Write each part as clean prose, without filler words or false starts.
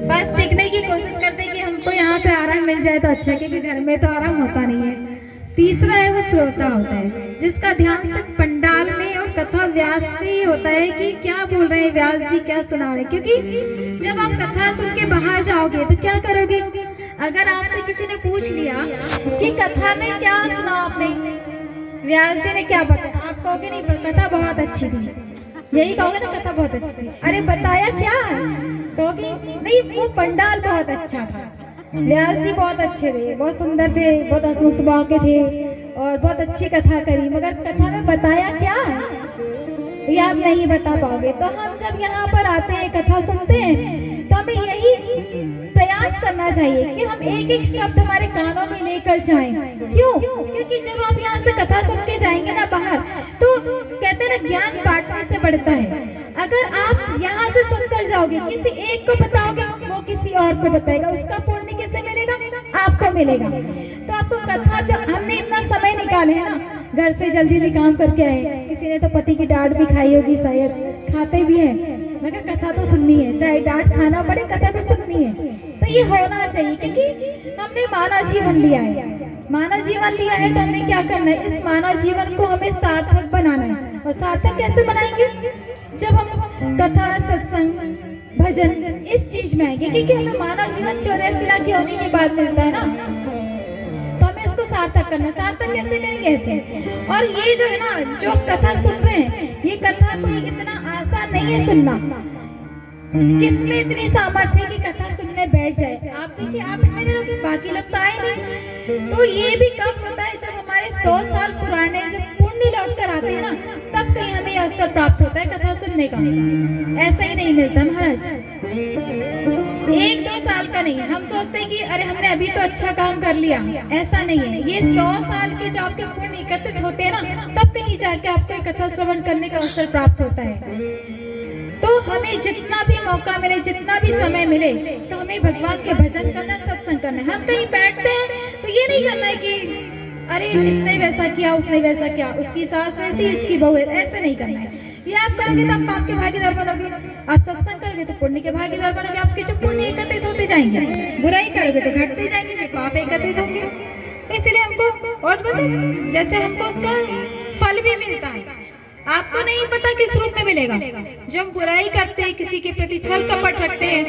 बस टिकने की कोशिश करते हैं कि हमको यहाँ पे आराम मिल जाए तो अच्छा, क्योंकि घर में तो आराम होता नहीं है। तीसरा है वो श्रोता होता है, जिसका ध्यान सिर्फ पंडाल में और कथा व्यास में ही होता है कि क्या बोल रहे हैं व्यास जी, क्या सुना रहे हैं। क्योंकि जब आप कथा सुन के बाहर जाओगे तो क्या करोगे, अगर आपसे किसी ने पूछ लिया कि कथा में क्या सुना आपने, व्यास जी ने क्या बताया, आप कहोगे नहीं कथा बहुत अच्छी थी, यही कहोगे ना कथा बहुत अच्छी थी। अरे बताया क्या, कहोगे नहीं वो पंडाल बहुत अच्छा था, व्यास जी बहुत अच्छे थे, बहुत सुंदर थे, बहुत हंसमुख स्वभाव के थे और बहुत अच्छी कथा करी, मगर कथा में बताया क्या ये आप नहीं बता पाओगे। तो हम जब यहाँ पर आते हैं कथा सुनते हैं तो हमें यही प्रयास करना चाहिए कि हम एक एक शब्द हमारे कानों में लेकर जाएं। क्यों? क्योंकि जब आप यहाँ से कथा सुन के जाएंगे ना बाहर, तो कहते हैं ना ज्ञान बांटने से बढ़ता है। अगर आप यहाँ से सुनकर जाओगे, किसी एक को बताओगे, वो किसी और को बताएगा, उसका पुण्य किसे मिलेगा, आपको मिलेगा। तो आपको कथा, जब हमने इतना समय निकाले है ना, घर से जल्दी काम करके आए, किसी ने तो पति की डांट भी खाई होगी, शायद खाते भी हैं, मगर कथा तो सुननी है, चाहे डांट खाना पड़े कथा तो सुननी है। तो ये होना चाहिए, क्योंकि हमने मानव जीवन लिया है, मानव जीवन लिया है तो हमें क्या करना है, इस मानव जीवन को हमें सार्थक बनाना है। और सार्थक कैसे बनाएंगे, जब हम कथा सत्संग भजन इस चीज में आएंगे, क्योंकि हमें मानव जीवन 84 लाख योनि के बाद मिलता है ना, तो हमें इसको सार्थक करना। सार्थक कैसे करेंगे, ऐसे। और ये जो है ना, जो कथा सुन रहे हैं, ये कथा कोई इतना आसान नहीं है सुनना, किसमें इतनी सामर्थ्य है कि कथा सुनने बैठ जाए। आप देखिए, आप इतने लोग, बाकी लोग तो आए नहीं। तो ये भी कब होता है, जब हमारे 100 साल पुराने जब पुण्य लौट कर आते हैं ना, तब कहीं हमें अवसर प्राप्त होता है कथा सुनने का। ऐसा ही नहीं मिलता महाराज, 1-2 साल का नहीं। हम सोचते हैं कि अरे हमने अभी तो अच्छा काम कर लिया, ऐसा नहीं है। ये 100 साल के जो आपके पुण्य एकत्रित होते हैं ना, तब कहीं जाके आपको कथा श्रवण करने का अवसर प्राप्त होता है। तो हमें जितना भी मौका मिले, जितना भी समय मिले, तो हमें भगवान के भजन करना, सत्संग करना है। हम कहीं बैठते हैं तो ये नहीं करना है कि अरे इसने वैसा किया, उसने वैसा किया, उसकी सास वैसी, इसकी बहू, ऐसा नहीं करना है। ये आप करोगे तो आप पाप के भागीदार बनोगे, आप सत्संग करोगे तो पुण्य के भागीदार बनोगे। आपके जो पुण्य एकत्रित होते जाएंगे, बुराई करोगे तो घटते जाएंगे, जो पाप एकत्रित होंगे। तो इसलिए हमको, और बताए जैसे हमको उसका फल भी मिलता है, आपको नहीं पता किस रूप में मिलेगा। जब बुराई करते हैं, किसी के प्रति छल कपट रखते हैं,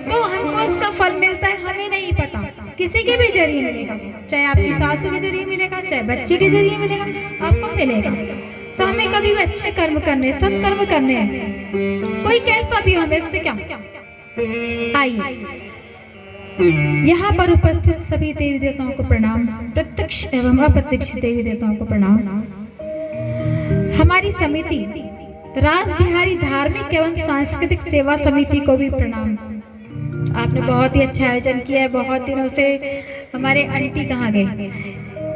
तो हमको उसका फल मिलता है, हमें नहीं पता, किसी के भी जरिए मिलेगा, चाहे आपकी सासू के जरिए मिलेगा, चाहे बच्चे के जरिए मिलेगा, आपको मिलेगा। तो हमें कभी भी अच्छे कर्म करने, सत्कर्म करने हैं, कोई कैसा भी हो, इससे क्या। आइए, यहाँ पर उपस्थित सभी देवी देवताओं को प्रणाम, प्रत्यक्ष एवं अप्रत्यक्ष देवी देवताओं को प्रणाम। हमारी समिति राज बिहारी धार्मिक एवं सांस्कृतिक सेवा समिति को भी प्रणाम। आपने बहुत ही अच्छा आयोजन किया है। बहुत दिनों से हमारे आंटी कहाँ गए,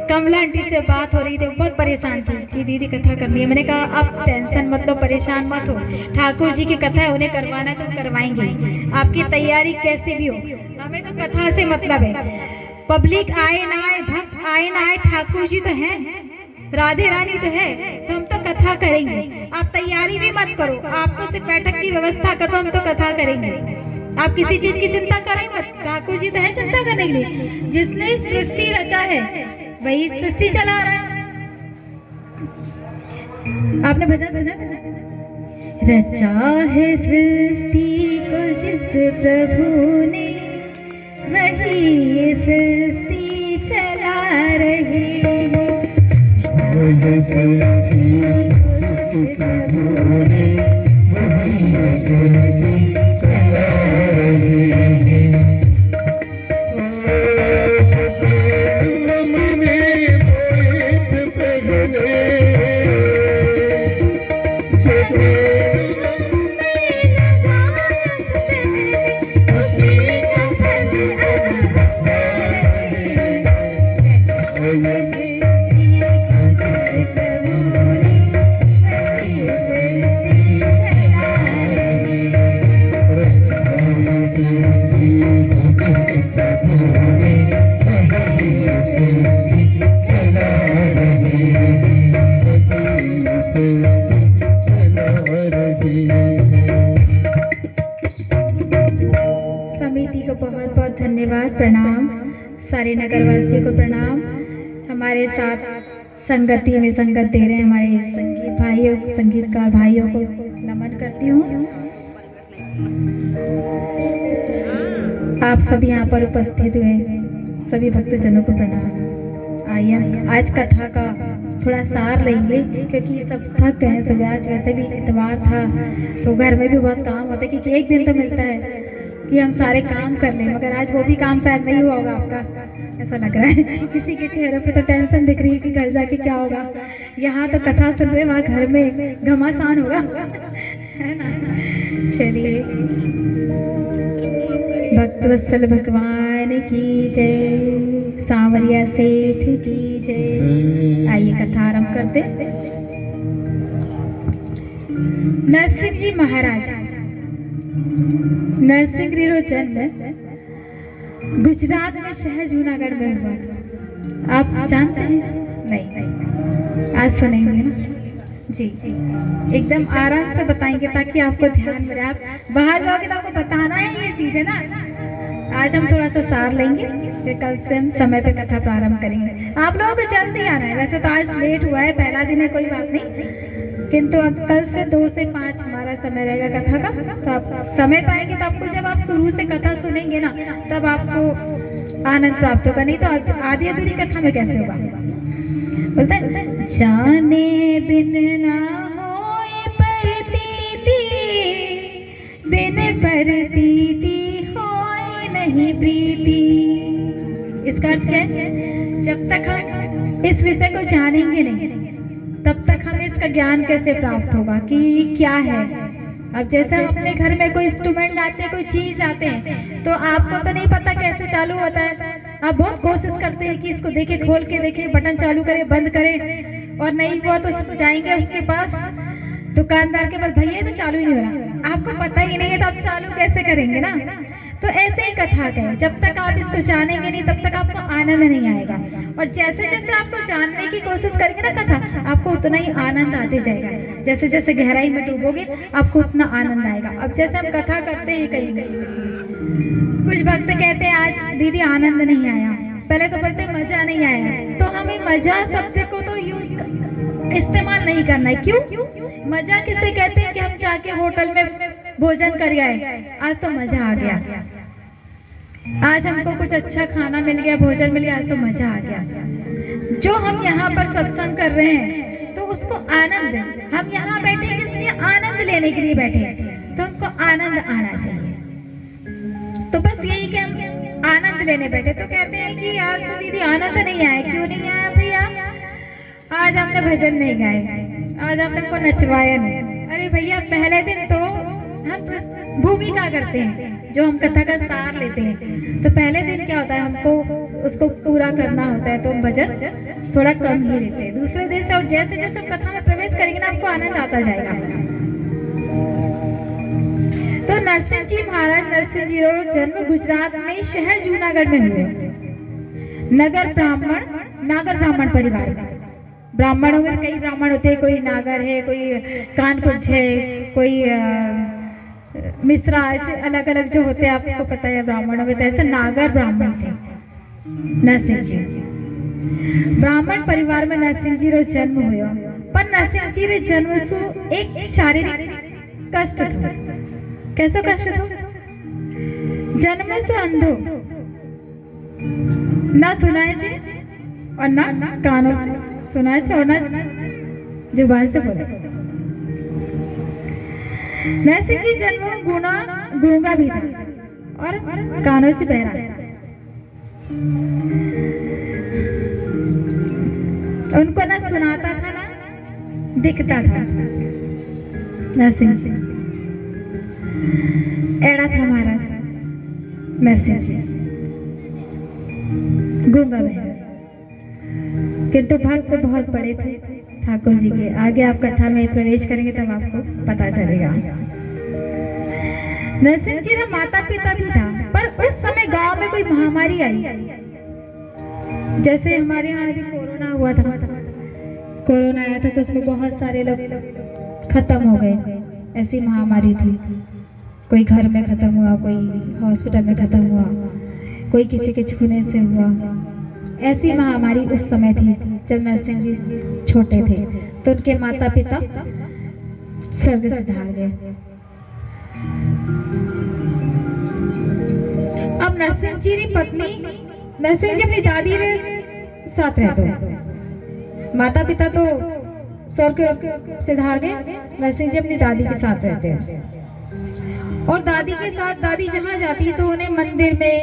कमला आंटी से बात हो रही थी, बहुत परेशान थी कि दीदी कथा करनी है। मैंने कहा आप टेंशन मत लो, परेशान मत हो, ठाकुर जी की कथा है, उन्हें करवाना है तो करवाएंगे। आपकी तैयारी कैसी भी हो, हमें तो कथा से मतलब है। पब्लिक आए ना आए, भक्त आए ना आए, ठाकुर जी तो है, राधे रानी तो है, तो हम तो कथा करेंगे। आप तैयारी भी मत करो, आप तो सिर्फ बैठक की व्यवस्था कर दो, हम तो कथा करेंगे। आप किसी चीज की चिंता करें मत, ठाकुर जी तो है चिंता करने के लिए। जिसने सृष्टि रचा है वही सृष्टि चला रहा है। आपने भजन सुना, रचा है सृष्टि को जिस प्रभु ने, वही सृष्टि चला रहे हैं। को बहुत बहुत धन्यवाद, प्रणाम। सारे नगरवासियों को प्रणाम। हमारे साथ संगति में संगत दे रहे हैं हमारे संगीत भाइयों, संगीतकार भाइयों को नमन करती हूँ। आप सभी यहाँ पर उपस्थित हुए सभी भक्तजनों को प्रणाम। आइए आज कथा का थोड़ा सार लेंगे, क्योंकि सब थक गए हैं सुबह। आज वैसे भी इतवार था तो घर में भी बहुत काम होता है, क्योंकि एक दिन तो मिलता है कि हम सारे काम कर लें, मगर आज वो भी काम शायद नहीं हुआ होगा आपका, ऐसा लग रहा है। किसी के चेहरे पे तो टेंशन दिख रही है कि घर जाके क्या होगा। यहाँ तो कथा सुन रहे, वहाँ घर में घमासान होगा, है ना। चलिए, भक्तवत्सल भगवान की जय, सांवरिया सेठ की जय। आइए कथा आरंभ करते। नरसिंह जी महाराज, नरसिंह जी रो जन्म गुजरात में शहर जूनागढ़ में हुआ था। आप जानते हैं? नहीं, आज सुनेंगे ना जी। एकदम आराम से बताएंगे ताकि आपको ध्यान में रहे। आप बाहर जाओगे तो आपको बताना है ये चीज, है ना। आज हम थोड़ा सा सार लेंगे, फिर कल से हम समय पे कथा प्रारंभ करेंगे। आप लोगों को जल्दी आना है। वैसे तो आज लेट हुआ है, पहला दिन है, कोई बात नहीं, किंतु अब कल से 2 से 5 हमारा समय रहेगा कथा का। तो आप समय पाएंगे तो आपको, जब आप शुरू से कथा सुनेंगे ना, तब आपको आनंद प्राप्त होगा। नहीं तो आधी अधूरी कथा में कैसे होगा। बोलते हैं, जाने बिन ना होए प्रतीति, बिन प्रतीति होए नहीं प्रीति। इसका अर्थ क्या है? जब तक हम इस विषय को जानेंगे नहीं, तब तक हमें इसका ज्ञान कैसे प्राप्त होगा कि क्या है। अब जैसे हम अपने घर में कोई इंस्ट्रूमेंट लाते हैं, कोई चीज लाते हैं, तो आपको तो नहीं पता कैसे चालू होता है। आप बहुत कोशिश करते हैं कि इसको देखे, खोल के देखे, बटन चालू करे, बंद करे, और नहीं हुआ तो जाएंगे उसके पास दुकानदार के पास, भैया तो चालू नहीं हो रहा। आपको पता ही नहीं है तो आप चालू कैसे करेंगे ना। तो ऐसे ही कथा का है, जब तक आप इसको जानेंगे नहीं तब तक आपको आनंद नहीं आएगा। और जैसे जैसे आपको जानने की कोशिश करेंगे ना कथा, आपको उतना ही आनंद आते जाएगा। जैसे जैसे गहराई में डूबोगे आपको उतना आनंद आएगा। अब जैसे हम कथा करते हैं, कहीं कुछ भक्त कहते हैं आज दीदी आनंद नहीं आया, पहले तो बोलते मजा नहीं आया। तो हमें मजा शब्द को तो इस्तेमाल नहीं करना है। क्यों? मजा किसे कहते हैं कि हम जाके होटल में भोजन कर आए, आज तो मजा आ गया, आज हमको कुछ अच्छा खाना मिल गया, भोजन मिल गया, आज तो मजा आ गया। जो हम यहाँ पर सत्संग कर रहे हैं तो उसको आनंद, हम यहाँ बैठे किस लिए? आनंद लेने के लिए बैठे, तो हमको आनंद आना चाहिए। तो बस यही कि हम आनंद लेने बैठे। तो कहते हैं कि आज तो दीदी आनंद नहीं आया। क्यों नहीं आया भैया? आज हमने भजन नहीं गाए, आज हमने हमको नचवाया नहीं। अरे भैया, पहले दिन तो हम भूमिका करते हैं, जो हम कथा का सार लेते हैं, तो पहले दिन क्या होता है, हमको उसको पूरा करना होता है, तो हम भजन थोड़ा कम ही लेते हैं। दूसरे दिन से और जैसे जैसे हम कथा में प्रवेश करेंगे ना, आपको आनंद आता जाएगा। तो नरसिंह जी महाराज, नरसिंह जी रो जन्म गुजरात में शहर जूनागढ़ में हुए। नागर ब्राह्मण परिवार में। ब्राह्मणों में कई ब्राह्मण होते हैं, कोई नागर है, कोई कानपुज है, कोई मिश्रा, ऐसे अलग अलग जो होते हैं, आपको पता है ब्राह्मणों में। तो ऐसे नागर ब्राह्मण थे नरसिंह जी। ब्राह्मण परिवार में नरसिंह जी रो जन्म हुआ। पर नरसिंह जी रे जन्म से एक शारीरिक कष्ट था। कैसा कष्ट था? जन्म से अंधो, ना सुनाए छे और ना कानों से सुनाए छे और ना जुबान से बोले। नरसिंह जी जन्म गूंगा भी था और कानों से बहरा। उनको ना सुनाता था ना दिखता था। नरसिंह जी एड़ा था महाराज, नरसिंह जी गूंगा बहरा, किंतु भक्त बहुत बड़े थे ठाकुर जी के। आगे आप कथा में प्रवेश करेंगे तब आपको पता चलेगा। नरसिंह जी का माता पिता भी था, पर उस समय गांव में कोई महामारी आई। जैसे हमारे यहाँ भी कोरोना हुआ था, कोरोना आया था तो उसमें बहुत सारे लोग खत्म हो गए, ऐसी महामारी थी। कोई घर में खत्म हुआ, कोई हॉस्पिटल में खत्म हुआ, कोई किसी के छूने से हुआ। ऐसी महामारी उस समय थी जब नरसिंह जी छोटे थे, तो उनके माता पिता स्वर्ग सिधार गए। अब नरसिंह जी की पत्नी, नरसिंह जी अपनी दादी रे साथ रहते, माता पिता तो स्वर्ग सिधार गए, नरसिंह जी अपनी दादी के साथ रहते हैं। और दादी के साथ दादी जहाँ जाती है तो उन्हें मंदिर में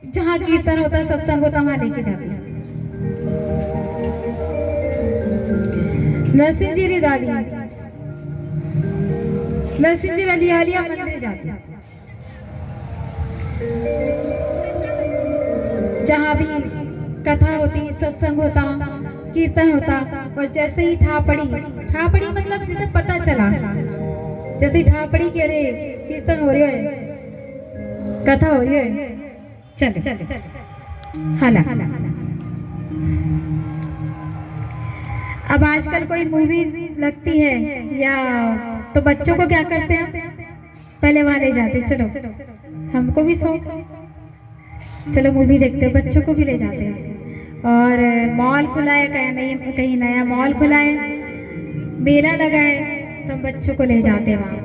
जहाँ कीर्तन होता है, सत्संग होता है, वहां लेके जाती है। नरसिंह जी री दादी नरसिंह जी रलियालिया मंदिर जाती है, जहाँ भी कथा होती, सत्संग होता, कीर्तन होता। और जैसे ही ठापड़ी मतलब जिसे पता चला, जैसे ही ठापड़ी के अरे कीर्तन हो रही है, कथा हो रही है, चले हाला। अब आजकल कोई मूवी लगती है या तो बच्चों को क्या करते हैं, पहले वहां ले जाते, चलो हमको भी शौक, चलो मूवी देखते, बच्चों को भी ले जाते हैं। और मॉल खुला है, कहीं नया मॉल खुला है, मेला लगा है, तो बच्चों को ले जाते हैं वहां।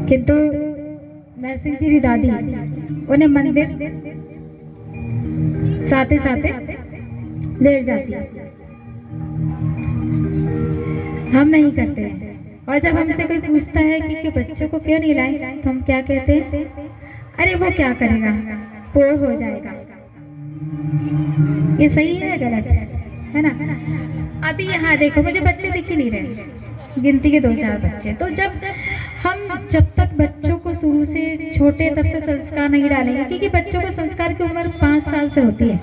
किंतु नरसिंह जी की दादी उन्हें मंदिर साथे साथे ले जाती है। हम नहीं करते। और जब हमसे कोई पूछता है कि बच्चों को क्यों नहीं लाए, तो हम क्या कहते हैं, अरे वो क्या करेगा, बोर हो जाएगा। ये सही है गलत है ना? अभी यहाँ देखो, मुझे बच्चे दिख ही नहीं रहे, गिनती के 2-4 बच्चे। तो जब तक बच्चों को शुरू से छोटे तब से संस्कार नहीं डालेंगे, क्योंकि बच्चों को संस्कार की उम्र 5 साल से होती है,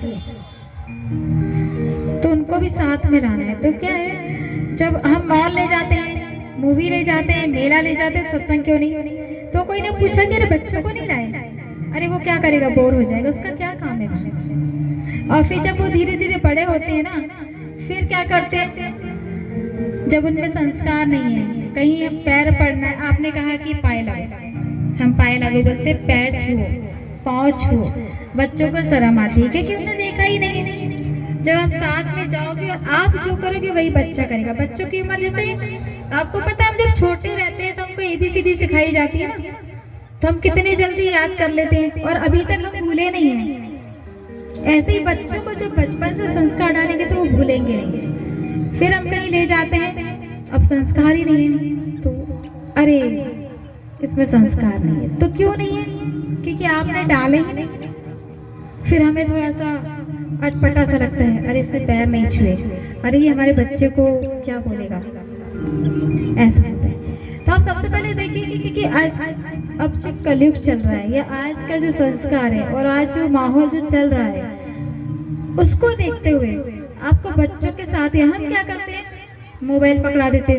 तो उनको भी साथ में लाना है। तो क्या है, जब हम मॉल ले जाते हैं, मूवी ले जाते हैं, मेला ले जाते हैं, सत्संग क्यों नहीं, तो कोई ने पूछा कि अरे बच्चों को नहीं लाए, अरे वो क्या करेगा, बोर हो जाएगा, उसका क्या काम है। और फिर जब वो धीरे धीरे बड़े होते हैं ना, फिर क्या करते हैं, जब उनमें संस्कार नहीं है, कहीं पैर पड़ना है, आपने कहा कि पाए लगाओ, हम पाए लगाओ बोलते, पैर छुओ, पाँव छुओ, बच्चों को शर्म आती है क्योंकि उन्होंने देखा ही नहीं। जब आप साथ में जाओगे, आप जो करोगे वही बच्चा करेगा। बच्चों की उम्र जैसे आपको पता है, हम जब छोटे रहते हैं तो हमको ABCD सिखाई जाती है ना, तो हम कितने जल्दी याद कर लेते हैं और अभी तक हम भूले नहीं हैं। ऐसे ही बच्चों को जब बचपन से संस्कार डालेंगे तो वो भूलेंगे नहीं। फिर हम कहीं ले जाते हैं, अब संस्कार ही नहीं है, तो अरे इसमें संस्कार नहीं है, तो क्यों नहीं है, क्योंकि आपने डाले ही नहीं। फिर हमें थोड़ा सा अटपटा सा लगता है, अरे इसने पैर नहीं छुए, अरे ये हमारे बच्चे को क्या बोलेगा, ऐसा होता है। तो आप सबसे पहले देखिए कि क्योंकि आज अब जो कलयुग चल रहा है, या आज का जो संस्कार है और आज जो माहौल जो चल रहा है, उसको देखते हुए आपको बच्चों के साथ हम क्या करते हैं, मोबाइल पकड़ा देते,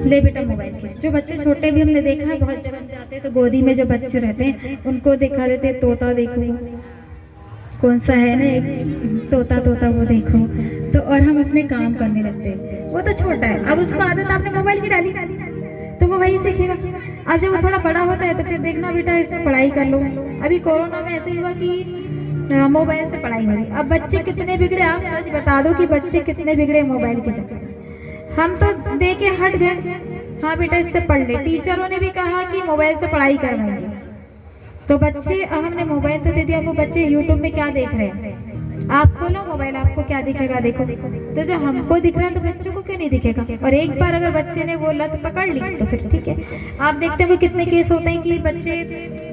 ले बेटा मोबाइल के। जो बच्चे छोटे भी हमने देखा है, बहुत जगह जाते हैं तो गोदी में जो बच्चे रहते हैं उनको दिखा देते, तोता देखो, कौन सा है ना एक तोता वो देखो, तो और हम अपने काम करने लगते हैं। वो तो छोटा है, अब उसको आदत आपने मोबाइल की डाली तो वो वही सीखेगा। अब जब वो थोड़ा बड़ा होता है तो फिर देखना बेटा इसमें पढ़ाई कर लो। अभी कोरोना में ऐसे ही हुआ कि मोबाइल से पढ़ाई हो रही। अब बच्चे कितने बिगड़े, आप सच बता दो कि बच्चे कितने बिगड़े मोबाइल के चक्कर। हम तो दे के हट गए, हाँ बेटा इससे पढ़ ले। टीचरों ने भी कहा कि मोबाइल से पढ़ाई करवाएंगे, तो बच्चे, अब हमने मोबाइल तो दे दिया, वो बच्चे यूट्यूब में क्या देख रहे हैं, आप खोलो मोबाइल, आपको क्या दिखेगा, देखो। तो जो हमको दिख रहा है तो बच्चों को क्यों नहीं दिखेगा। और एक बार अगर बच्चे ने वो लत पकड़ ली तो फिर ठीक है। आप देखते हो कितने केस होते हैं कि बच्चे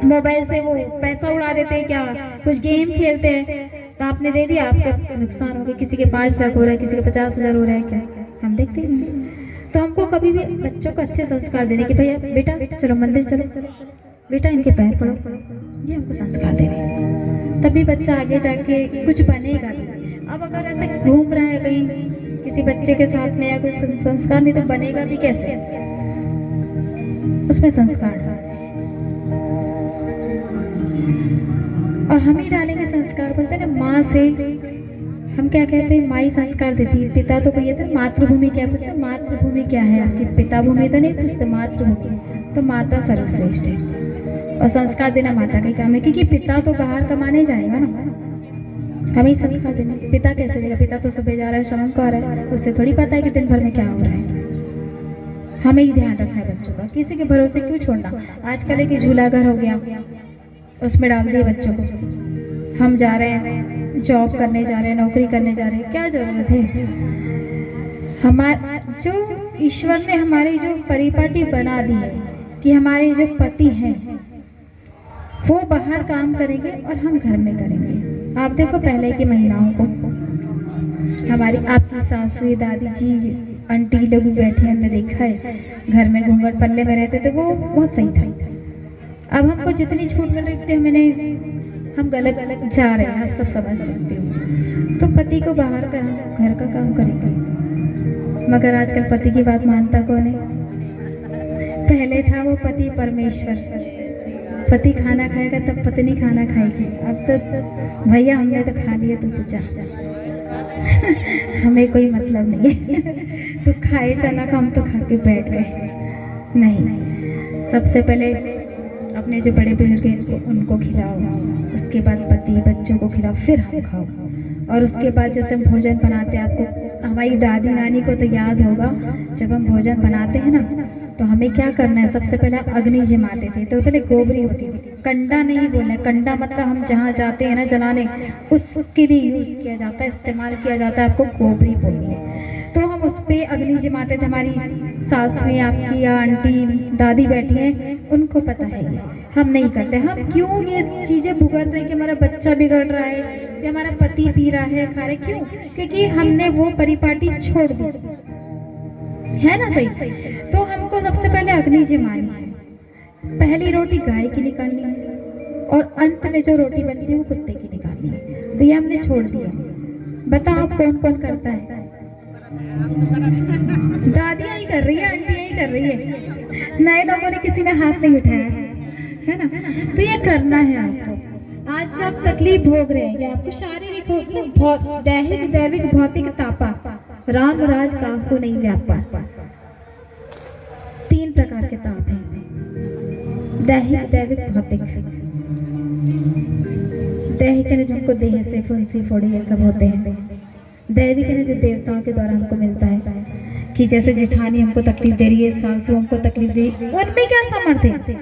मोबाइल से वो पैसा उड़ा देते हैं, क्या कुछ गेम खेलते हैं, तो आपने दे दिया, आपका नुकसान हो गया। किसी के 5 लाख हो रहा है, किसी के 50,000 हो रहा है, क्या हम देखते हैं। तो हमको कभी भी बच्चों को अच्छे संस्कार देने की, भैया बेटा चलो मंदिर चलो, बेटा इनके पैर पड़ो, ये हमको संस्कार देने, तभी बच्चा आगे जाके कुछ बनेगा। अब अगर ऐसे घूम रहा है कहीं किसी बच्चे के साथ में, या कुछ संस्कार नहीं, तो बनेगा भी कैसे, उसमें संस्कार। और हम ही डालेंगे संस्कार। बोलते हैं ना, माँ से हम क्या कहते हैं, माई संस्कार देती है, पिता तो कहिए तो मातृभूमि क्या पूछते, मातृभूमि क्या है आपकी, पिता भूमि तो नहीं पूछते, मातृभूमि। तो माता सर्वश्रेष्ठ है और संस्कार देना माता का काम है, क्योंकि पिता तो बाहर कमाने जाएगा ना, हमें ही संस्कार देना। पिता कैसे देगा, पिता तो सुबह जा रहा है शाम को आ रहा है, उसे थोड़ी पता है कि दिन भर में क्या हो रहा है। हमें ही ध्यान रखना है बच्चों का, किसी के भरोसे क्यों छोड़ना। आजकल एक झूला घर हो गया, उसमें डाल दिए बच्चों को, हम जा रहे हैं जॉब करने जा रहे हैं, नौकरी करने जा रहे हैं, क्या जरूरत है। हमारा जो ईश्वर ने हमारी जो परिपाटी बना दी है कि हमारे जो पति हैं वो बाहर काम करेंगे और हम घर में करेंगे। आप देखो पहले की महिलाओं को, हमारी आपकी सासू दादी जी आंटी लोग भी बैठे, हमने देखा है घर में घूंघट पल्ले में रहते थे, वो बहुत सही था। अब हमको जितनी छूट मिल रही थी, हम गलत जा रहे हैं, आप सब समझ सकते हो। तो पति को बाहर का घर का काम करेंगे, मगर आजकल पति की बात मानता कौन है। पहले था वो पति परमेश्वर, पति खाना खाएगा तब पत्नी खाना खाएगी। अब तो भैया हमने तो खा लिए, तू जा हमें कोई मतलब नहीं है तो खाए चला, हम तो खा के बैठ गए। नहीं, सबसे पहले अपने जो बड़े बुजुर्ग हैं उनको खिलाओ, उसके बाद पति बच्चों को खिलाओ, फिर हम खाओ। और उसके बाद जैसे हम भोजन बनाते हैं, आपको हमारी दादी नानी को तो याद होगा, जब हम भोजन बनाते हैं ना तो हमें क्या करना है, सबसे पहले अग्नि जमाते थे। तो पहले गोबरी होती थी, कंडा नहीं बोलना, कंडा मतलब हम जहाँ जाते हैं ना जलाने, उसके लिए यूज किया जाता है, इस्तेमाल किया जाता है, आपको गोबरी बोलनी है। तो हम उस पर अग्नि जमाते थे। हमारी सासुएं आपकी या आंटी दादी बैठी हैं, उनको पता है ये, हम नहीं करते। हम क्यों ये चीजें भुगत रहे हैं कि हमारा बच्चा बिगड़ रहा है या हमारा पति पी रहा है, खा रहे, क्यों? क्योंकि हमने वो परिपाटी छोड़ दी है ना, सही। तो हमको सबसे पहले अग्नि जमानी है, पहली रोटी गाय की निकालनी है और अंत में जो रोटी बनती है वो कुत्ते की निकालनी है। तो ये हमने छोड़ दिया। बताओ आप कौन कौन करता है? दादियाँ ही कर रही है, आंटियाँ ही कर रही है, नए लोगों ने किसी ने हाथ नहीं उठाया है ना। तो ये करना है आपको। आज जब तकलीफ भोग रहे हैं, आपको शारीरिक हो, दैहिक दैविक भौतिक तापा, राम राज काहू नहीं व्यापा। 3 प्रकार के ताप हैं, दैहिक दैविक भौतिक। दैहिक ने जिनको देह से फुंसी फोड़ी ये सब होते हैं, दैविक ने जो देवताओं के द्वारा हमको मिलता है, कि जैसे जेठानी हमको तकलीफ दे रही है, सासू हमको तकलीफ दे, उनमें क्या सामर्थ्य है।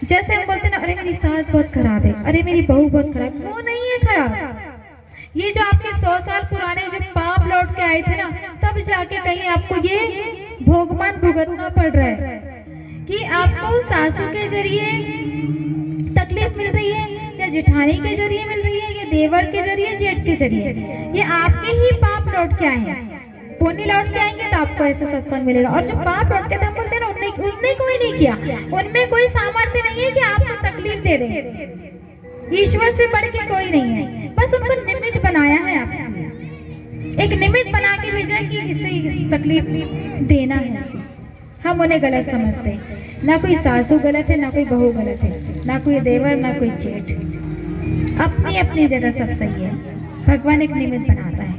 जैसे हम बोलते हैं ना, अरे मेरी सास बहुत खराब है, अरे मेरी बहू बहुत खराब, वो नहीं है खराब। ये जो आपके 100 साल पुराने जो पाप लौट के आए थे ना, तब जाके कहीं आपको ये भोगमान भुगतना पड़ रहा है कि आपको सासू के जरिए तकलीफ मिल रही है, या जेठानी के जरिए मिल रही है, या देवर के जरिए, जेठ के जरिए। ये आपके ही पाप लौट के आए हैं। पुण्य लौट के आएंगे तो आपको ऐसा सत्संग मिलेगा। और जो पाप लौट के हम बोलते हैं ना, उनने कोई नहीं किया, उनमें कोई सामर्थ्य नहीं है कि आपको तकलीफ दे रहे। ईश्वर से बढ़ के कोई नहीं है, बस उनको निमित्त बनाया है। आप एक निमित्त बना के भेजा कि इसे तकलीफ देना है। हम उन्हें गलत समझते हैं। ना कोई सासू गलत है, ना कोई बहू गलत है, ना कोई देवर, ना कोई जेठ, अपनी अपनी जगह सब सही है। भगवान एक निमित्त बनाता है।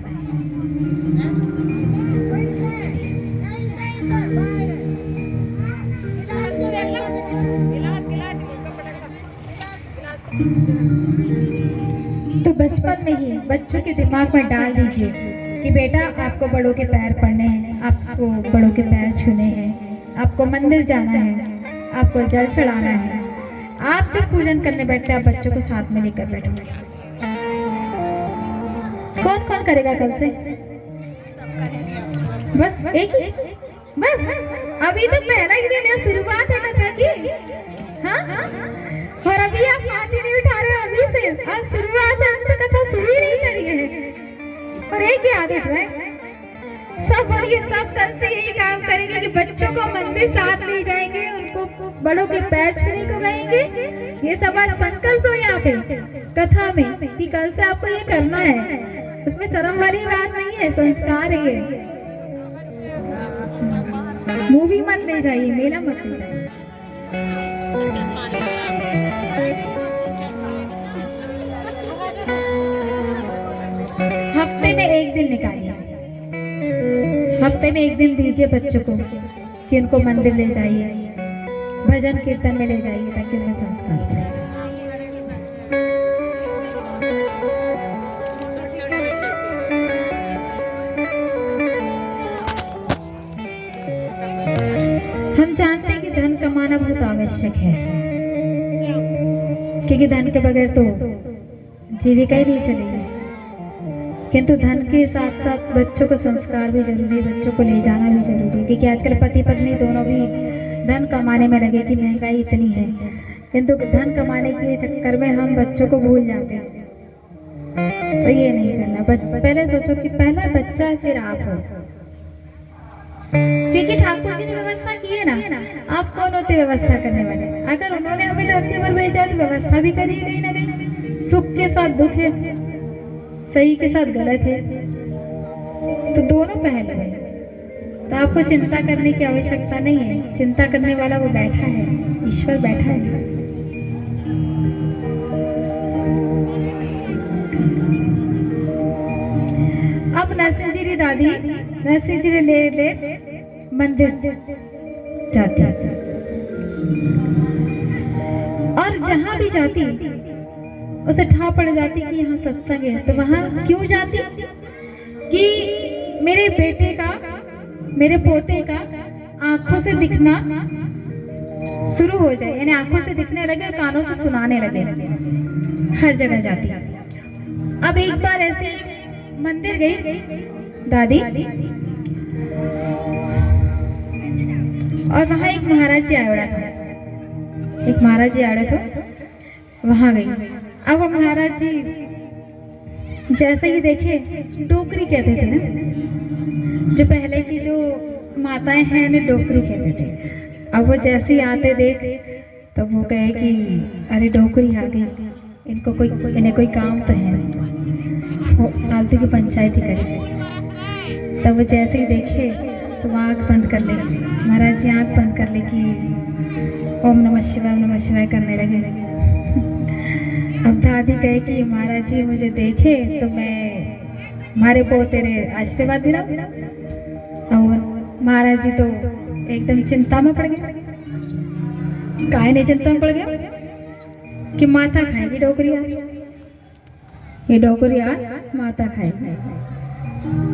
तो बचपन में ही बच्चों के दिमाग में डाल दीजिए कि बेटा आपको बड़ों के पैर पड़ने हैं, आपको बड़ों के पैर छूने हैं, आपको मंदिर जाना है, आपको जल चढ़ाना है। आप जब पूजन करने बैठते हैं, आप बच्चों को साथ में लेकर बैठो। कौन कौन करेगा कल से? बस एक ही, बस अभी तो पहला ही दिन है, शुरुआत है कथा की। हाँ, और अभी आप हाथ ही नहीं उठा रहे, अभी से आज शुरुआत है, अंत कथा शुरू ही नहीं करी है। और एक ही आदत है, सब बोलिए, सब कल से यही काम करेंगे कि बच्चों को मंदिर साथ ले जाएंगे, उनको बड़ों के पैर छूने को कहेंगे। ये सब आज संकल्प हो यहाँ पे कथा में कि कल से आपको ये करना है। उसमें शर्म वाली बात नहीं है, संस्कार है ये। मूवी मत ले जाइए, मेला मत ले जाइए। दिन निकालिए, हफ्ते में एक दिन दीजिए बच्चों को कि उनको मंदिर ले जाइए, भजन कीर्तन में ले जाइए ताकि उनमें संस्कार पड़े। हम जानते हैं कि धन कमाना बहुत आवश्यक है, क्योंकि धन के बगैर तो जीविका ही नहीं चलेगी। किंतु धन के साथ साथ बच्चों को संस्कार भी जरूरी है, बच्चों को ले जाना भी जरूरी है, क्योंकि आजकल पति पत्नी दोनों भी धन कमाने में लगे कि महंगाई इतनी है, किंतु धन कमाने के चक्कर में हम बच्चों को भूल जाते हैं। तो ये नहीं करना, पहले सोचो कि पहला बच्चा फिर आप हो, क्योंकि ठाकुर जी ने व्यवस्था की है ना, आप कौन होते व्यवस्था करने वाले? अगर उन्होंने हमें धरती पर भेजा तो व्यवस्था भी करी कहीं ना कहीं। सुख के साथ दुख है, सही के साथ गलत है, तो दोनों पहलू है। तो आपको चिंता करने की आवश्यकता नहीं है, चिंता करने वाला वो बैठा है, ईश्वर बैठा है। अब नरसिंह जी री दादी नरसिंह जी ले मंदिर जाती, और जहां भी जाती उसे ठा पड़ जाती कि यहाँ सत्संग है। तो वहां क्यों जाती? कि मेरे बेटे का, मेरे पोते का आंखों से दिखना शुरू हो जाए, यानी आंखों से दिखने लगे और कानों से सुनाने लगे। हर जगह जाती। अब एक बार ऐसे मंदिर गई दादी, और वहां एक महाराज जी आया था, एक महाराज जी आए थे, वहां गई। अब वो महाराज जी जैसे ही देखे, डोकरी कहते थे ना, जो पहले की जो माताएं हैं उन्हें डोकरी कहते थे। अब वो जैसे ही आते देख तो वो कहे कि अरे डोकरी आ गई, इनको कोई, इन्हें कोई काम तो है नहीं, फालतू की पंचायत ही करे। तब वो जैसे ही देखे तो वो आँख बंद कर ले, महाराज जी आँख बंद कर ले कि ओम नमः शिवाय करने लगे। अब दादी कहे कि महाराज जी मुझे देखे तो मैं हमारे पोते रे आशीर्वाद दिला। और महाराज जी तो एकदम चिंता में पड़ गए। काहे नहीं चिंता में पड़ गया? कि माता खाएगी डोकरी आज, ये डोकरी आज माता खाएगी।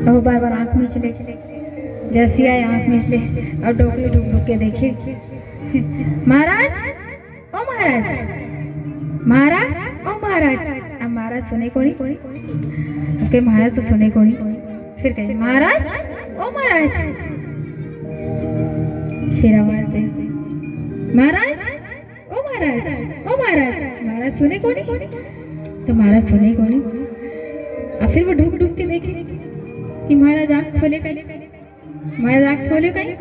और बार बार आंख मीच ले, जैसी आए आंख मीच ले, और डोकरी ढूंढ ढूंढ के देखे, महाराज ओ महाराज, महाराज ओ महाराज। अब महाराज सुने कोनी, ओके महाराज तो सुने कोनी। फिर कहे महाराज ओ महाराज, फिर आवाज दे महाराज ओ महाराज, ओ महाराज। महाराज सुने कोनी, तो महाराज सुने कोनी। अब फिर वो ढूंढ ढूंढ के देखे कि महाराज आंख खोले कहीं, महाराज आंख खोले कहीं,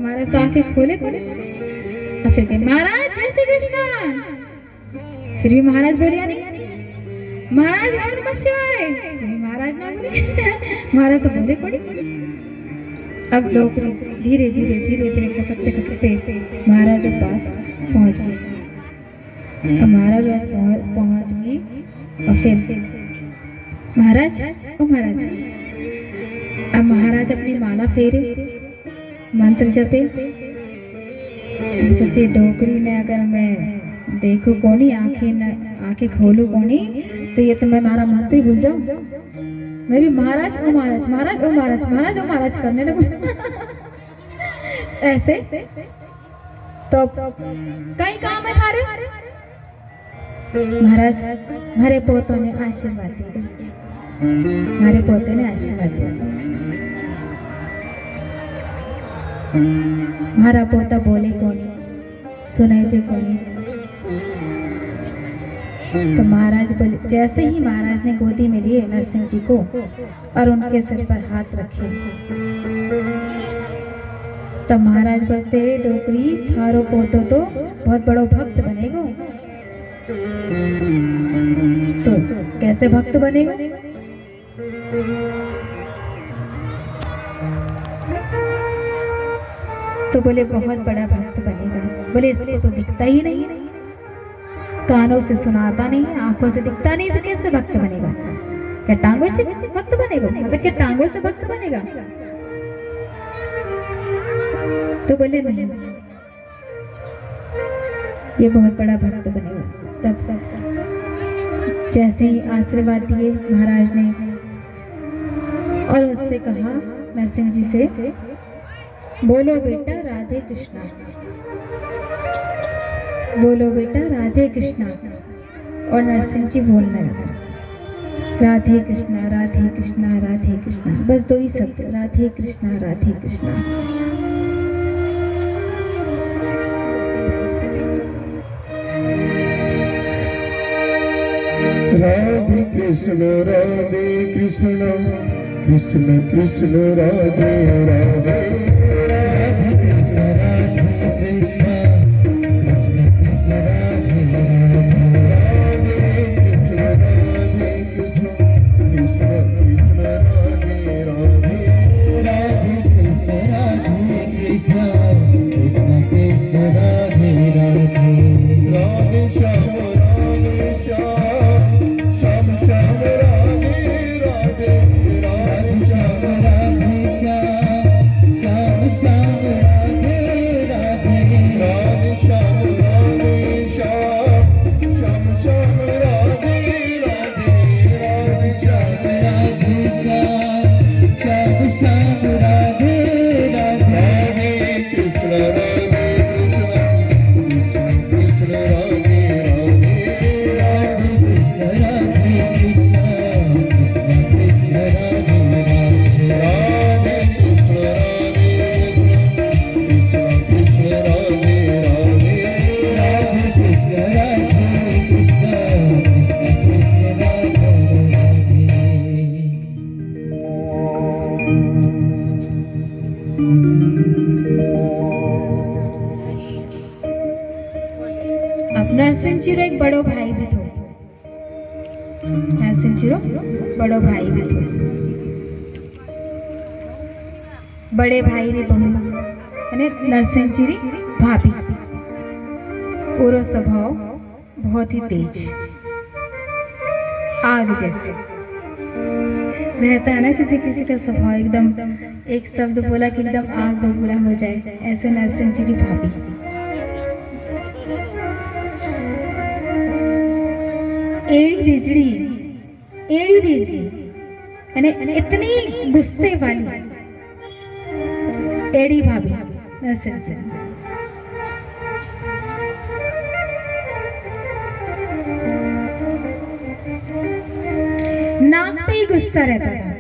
महाराज तो आंखें खोले कोनी। अब फिर कहे महाराज जय श्री कृष्ण। फिर भी महाराज बोलिया नहीं, महाराज ओम नमः शिवाय, महाराज ना बोले। महाराज तो बोले कोनी। अब लोग धीरे धीरे धीरे धीरे खसकते खसकते महाराज के पास पहुंच गए। अब महाराज पहुंच गई, और फिर महाराज ओ महाराज। अब महाराज अपनी माला फेरे, मंत्र जपे, सोचे डोकरी ने अगर मैं देखो कोनी, आंखें खोलू कोनी, तो ये तो मैं हमारा मंत्र ही भूल जाऊं। मैं भी महाराज ओ महाराज, महाराज ओ महाराज, महाराज ओ महाराज करने लगूं। ऐसे तो कई काम है थारे। महाराज हमारे पोतों ने आशीर्वाद दिया, हमारे पोते ने आशीर्वाद दिया। हमारा पोता बोले कोनी, सुने जे कोनी। तो महाराज बोले, जैसे ही महाराज ने गोदी में लिए नरसिंह जी को और उनके सिर पर हाथ रखे, तो महाराज बोलते डोकरी थारो पोतो तो बहुत बड़ो भक्त बनेगो। तो कैसे भक्त बनेगा? तो बोले बहुत बड़ा भक्त बनेगा। बोले इसको तो दिखता ही नहीं, कानों से सुनाता नहीं, आंखों से दिखता नहीं, तो कैसे भक्त बनेगा? क्या टांगों से भक्त बनेगा? मतलब क्या टांगों से भक्त बनेगा? तो बोले नहीं, ये बहुत बड़ा भक्त बनेगा। तब जैसे ही आशीर्वाद दिए महाराज ने और उससे कहा नरसिंह जी से, बोलो बेटा राधे कृष्णा, बोलो बेटा राधे कृष्णा। और नरसिंह जी बोलने लगे राधे कृष्णा राधे कृष्णा राधे कृष्णा, बस दो ही शब्द, राधे कृष्णा राधे कृष्णा। राधे कृष्ण कृष्ण कृष्ण राधे राधे, राधे कृष्ण नरसिंह जी रो एक बड़ो भाई भी थो, नरसिंह जी रो बड़ो भाई भी थो। बड़े भाई रे बहू यानी नरसिंह जी री भाभी, ओरो स्वभाव बहुत ही तेज, आग जैसे रहता है ना। किसी किसी का स्वभाव एकदम, एक शब्द बोला कि एकदम आग बबूला हो जाए, ऐसे नरसिंह जी की भाभी। एड़ी रिजड़ी यानी इतनी गुस्से वाली एड़ी भाभी नरसिंह जी। नाक पे ही गुस्सा रहता था,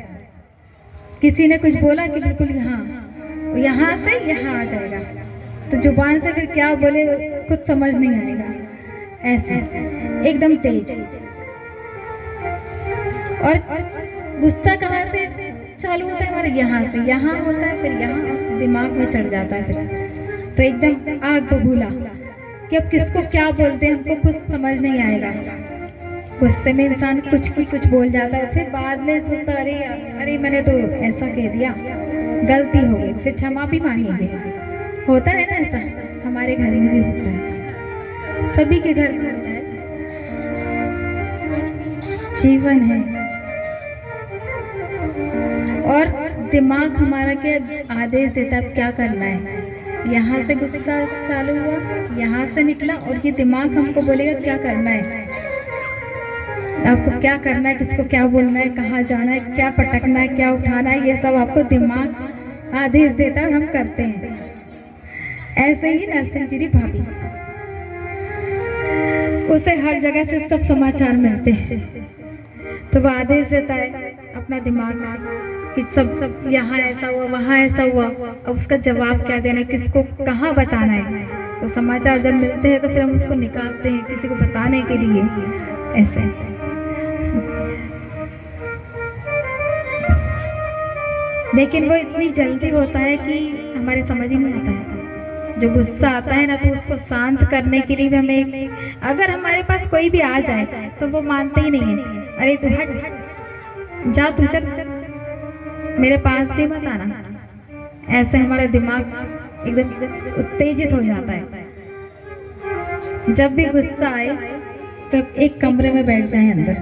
किसी ने कुछ बोला कि बिल्कुल यहाँ से यहाँ आ जाएगा, तो जुबान से फिर क्या बोले कुछ समझ नहीं आएगा, ऐसे एकदम तेज। और गुस्सा कहाँ से चालू होता है हमारे? यहाँ से, यहाँ होता है, फिर यहाँ दिमाग में चढ़ जाता है, फिर तो एकदम आग बबूला कि अब किसको क्या बोलते हैं हमको कुछ समझ नहीं आएगा। गुस्से में इंसान कुछ की कुछ बोल जाता है, फिर बाद में सोचता अरे मैंने तो ऐसा कह दिया, गलती हो गई, फिर क्षमा भी मांगेंगे। होता है ना ऐसा, हमारे घर में भी होता है, सभी के घर में होता है, जीवन है। और दिमाग हमारा क्या आदेश देता है क्या करना है। यहाँ से गुस्सा चालू हुआ, यहाँ से निकला, और ये दिमाग हमको बोलेगा क्या करना है, आपको क्या करना है, किसको क्या बोलना है, कहाँ जाना है, क्या पटकना है, क्या उठाना है, ये सब आपको दिमाग आदेश देता है और हम करते हैं। ऐसे ही नरसिंह जी की भाभी, उसे हर जगह से सब समाचार मिलते हैं, तो वो आदेश देता है अपना दिमाग कि सब यहाँ ऐसा हुआ, वहाँ ऐसा हुआ, अब उसका जवाब क्या देना है, किसको कहाँ बताना है। तो समाचार जब मिलते हैं तो फिर हम उसको निकालते हैं किसी को बताने के लिए, ऐसे। लेकिन वो इतनी जल्दी होता है कि हमारे समझ ही नहीं आता है। जो गुस्सा आता है ना, तो उसको शांत करने के लिए भी हमें, अगर हमारे पास कोई भी आ जाए तो वो मानते ही नहीं है, अरे तू हट जा, तू चल, मेरे पास भी मत आना। ऐसे हमारा दिमाग एकदम उत्तेजित हो जाता है। जब भी गुस्सा आए तब एक कमरे में बैठ जाए अंदर,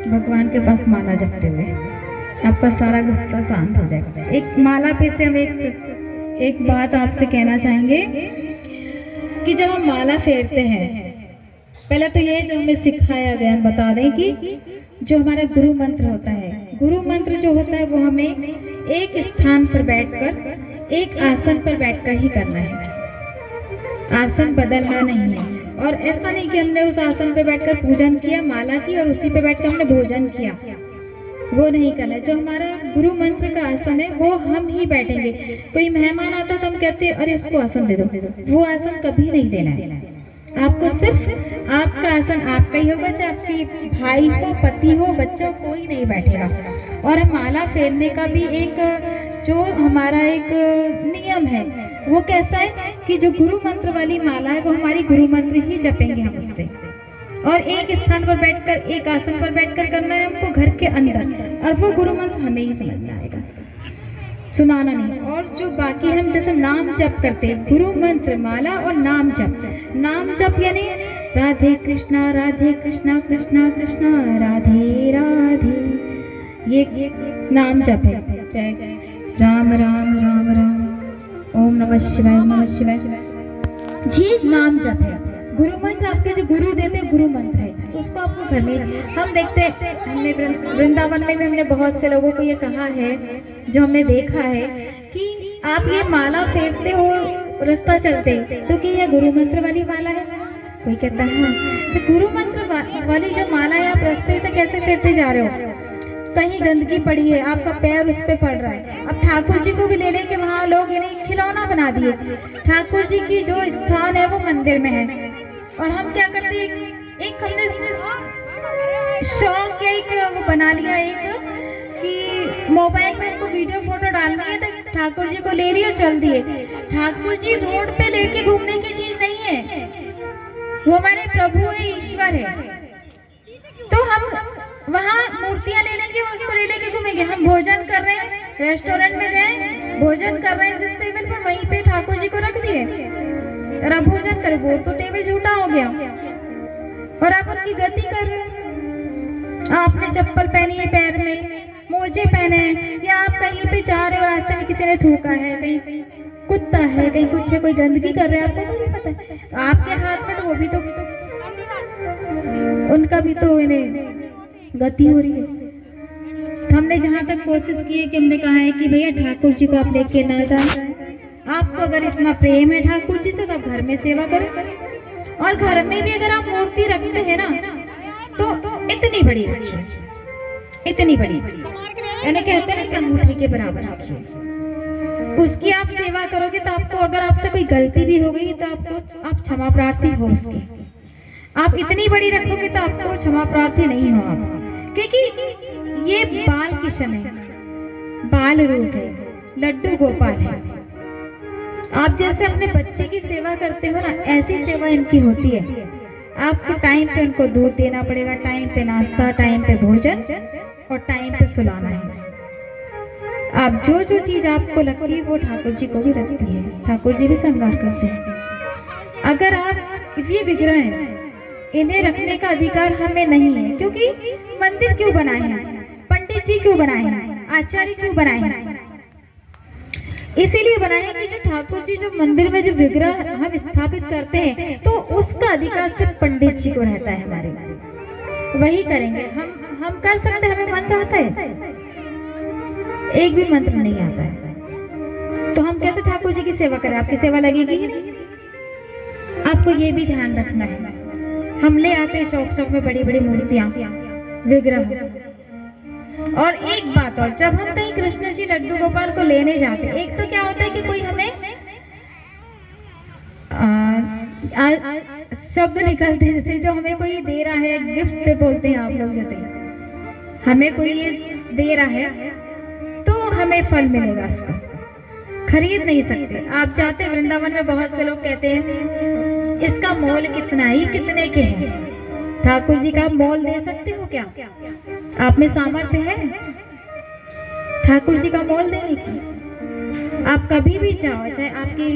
भगवान के पास माला जपते हुए आपका सारा गुस्सा शांत हो जाएगा। एक माला पे से हम एक बात आपसे कहना चाहेंगे कि जब हम माला फेरते हैं, पहले तो ये जो हमें सिखाया गया, हम बता दें कि जो हमारा गुरु मंत्र होता है, गुरु मंत्र जो होता है वो हमें एक स्थान पर बैठकर, एक आसन पर बैठकर ही करना है। आसन बदलना नहीं है। और ऐसा नहीं कि हमने उस आसन पे बैठकर पूजन किया, माला की, और उसी पे बैठकर हमने भोजन किया, वो नहीं करना है। जो हमारा गुरु मंत्र का आसन है वो हम ही बैठेंगे। कोई मेहमान आता तो हम कहते हैं अरे उसको आसन दे दो, वो आसन कभी नहीं देना है। आपको सिर्फ आपका आसन आपका ही होगा, चाहे आपकी भाई हो, पति हो, बच्चा, कोई नहीं बैठेगा। और माला फेरने का भी एक जो हमारा एक नियम है वो कैसा है कि जो गुरु मंत्र वाली माला है वो हमारी गुरु मंत्र ही जपेंगे हम उससे, और एक स्थान पर बैठकर, एक आसन पर बैठकर करना है हमको घर के अंदर, और वो गुरु मंत्र हमें ही समझना आएगा, सुनाना नहीं। और जो बाकी हम जैसे नाम जप करते हैं, गुरु मंत्र, माला और नाम जप। नाम जप यानी राधे कृष्णा कृष्णा कृष्णा राधे राधे, ये नाम जप है। जय राम राम राम राम, ओम नमः शिवाय नमः शिवाय, जी नाम जप है। गुरु मंत्र आपके जो गुरु देते हैं गुरु मंत्र है, उसको आपको घर में, हम देखते हैं, हमने वृंदावन में भी हमने बहुत से लोगों को ये कहा है, जो हमने देखा है कि आप ये माला फेरते हो रास्ता चलते तो कि ये गुरु मंत्र वाली माला है। कोई कहता है तो गुरु मंत्र वाली जो माला है आप रास्ते से कैसे फेरते जा रहे हो? कहीं गंदगी पड़ी है, आपका पैर उस पे पड़ रहा है। अब ठाकुर जी को भी ले लेके वहाँ लोग इन्हें खिलौना बना दिए। ठाकुर जी की जो स्थान है वो मंदिर में है, और हम क्या करते हैं, एक हमने शौक या एक वो बना लिया एक कि मोबाइल में इनको वीडियो फोटो डालनी है तो ठाकुर जी को ले लिया और चल दिए। ठाकुर जी रोड पे लेके घूमने की चीज नहीं है, वो हमारे प्रभु है, ईश्वर है। तो हम वहाँ मूर्तियां ले लेंगे, उसको ले लेके घूमेंगे। हम भोजन कर रहे हैं, रेस्टोरेंट में गए, भोजन कर रहे हैं जिस टेबल पर, वहीं पे ठाकुर जी को रख दिए और आप भोजन करें, वो तो टेबल झूठा हो गया और आप उनकी गति कर रहे हैं। आपने चप्पल पहनी है, पैर में मोजे पहने हैं, या आप कहीं पे जा रहे हो, रास्ते में किसी ने थूका है, कहीं कुत्ता है, कहीं कुछ है, कोई गंदगी कर रहे हैं, आपको तो नहीं पता है। तो आपके हाथ में तो वो भी तो उनका भी तो इन्हें गति हो रही है। तो हमने जहाँ तक कोशिश की है कि हमने कहा है कि भैया ठाकुर जी को आप लेके ना जाए। आपको अगर इतना प्रेम है ठाकुर जी से तो आप घर में सेवा करें, और घर में भी अगर आप मूर्ति रखते हैं ना तो इतनी बड़ी रखिए, इतनी बड़ी, यानी कहते हैं ना अंगूठे के बराबर रखिए। उसकी आप सेवा करोगे तो आपको, अगर आपसे कोई गलती भी हो गई तो आपको, आप क्षमा प्रार्थी हो उसकी। आप इतनी बड़ी रखोगे तो आपको क्षमा प्रार्थी नहीं हो आप, क्योंकि ये बाल किशन है, बाल रूप है, लड्डू गोपाल है। आप जैसे अपने बच्चे की सेवा करते हो ना, ऐसी सेवा इनकी होती है। आपको टाइम पे उनको दूध देना पड़ेगा, टाइम पे नाश्ता, टाइम पे भोजन और टाइम पे सुलाना है। आप जो जो चीज आपको लगती है वो ठाकुर जी को भी लगती है, ठाकुर जी भी श्रृंगार करते हैं। अगर आप ये विग्रह हैं, इन्हें रखने का अधिकार हमें नहीं है, क्योंकि मंदिर क्यों बनाए हैं, पंडित जी क्यों बनाए हैं, आचार्य क्यों बनाए हैं? इसीलिए बनाए हैं कि जो ठाकुर जी जो मंदिर में जो विग्रह हम स्थापित करते हैं तो उसका अधिकार सिर्फ पंडित जी को रहता है, हमारे वही करेंगे। हम कर सकते हैं, हमें मंत्र आता है, एक भी मंत्र नहीं आता है, तो हम कैसे ठाकुर जी की सेवा करें? आपकी सेवा लगेगी ही नहीं। आपको ये भी ध्यान रखना है, हम ले आते हैं शौक शौक में बड़ी बड़ी मूर्तियां, विग्रह। और एक बात और, जब हम कहीं कृष्ण जी लड्डू गोपाल को लेने जाते हैं, एक तो क्या होता है कि कोई हमें शब्द निकलते हैं, जैसे जो हमें कोई दे रहा है, गिफ्ट पे बोलते हैं आप लोग, जैसे हमें कोई ये दे रहा है तो हमें फल मिलेगा, उसका खरीद नहीं सकते। आप जाते वृंदावन में, बहुत से लोग कहते हैं इसका मोल कितना है, कितने के हैं? ठाकुर जी का मोल दे सकते हो क्या? आप में सामर्थ्य है ठाकुर जी का मोल देने की? आप कभी भी जाओ, चाहे आपके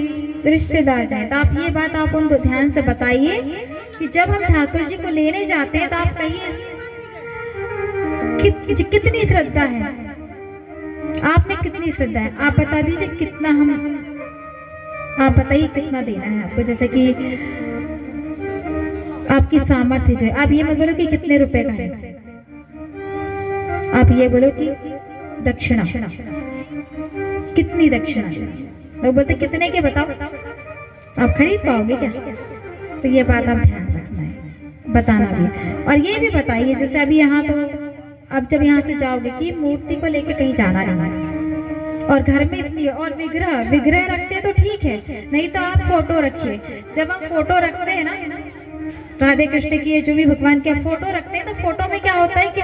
रिश्तेदार जाए, तो आप ये बात आप उनको ध्यान से बताइए कि जब हम ठाकुर जी को लेने जाते हैं तो आप कहिए कितनी श्रद्धा है, आप में कितनी श्रद्धा है, आप बता दीजिए कितना हम, आप बताइए कितना देना है आपको। जैसे कि आपकी सामर्थ्य जो है, आप ये मत बोलो कि कितने रुपए का है, आप ये बोलो कि दक्षिणा, कितनी दक्षिणा। लोग बोलते कितने के बताओ, आप खरीद पाओगे क्या? तो ये बात आप ध्यान रखना है, बताना भी। और ये भी बताइए, जैसे अभी यहाँ तो अब जब यहाँ से जाओगे कि मूर्ति को लेके कहीं जाना नहीं है, और घर में इतनी, और विग्रह विग्रह रखते हैं तो ठीक है, नहीं तो आप फोटो रखिए। जब हम फोटो रखते हैं ना, राधे कृष्ण की जो भी भगवान के फोटो रखते हैं, तो फोटो में क्या होता है कि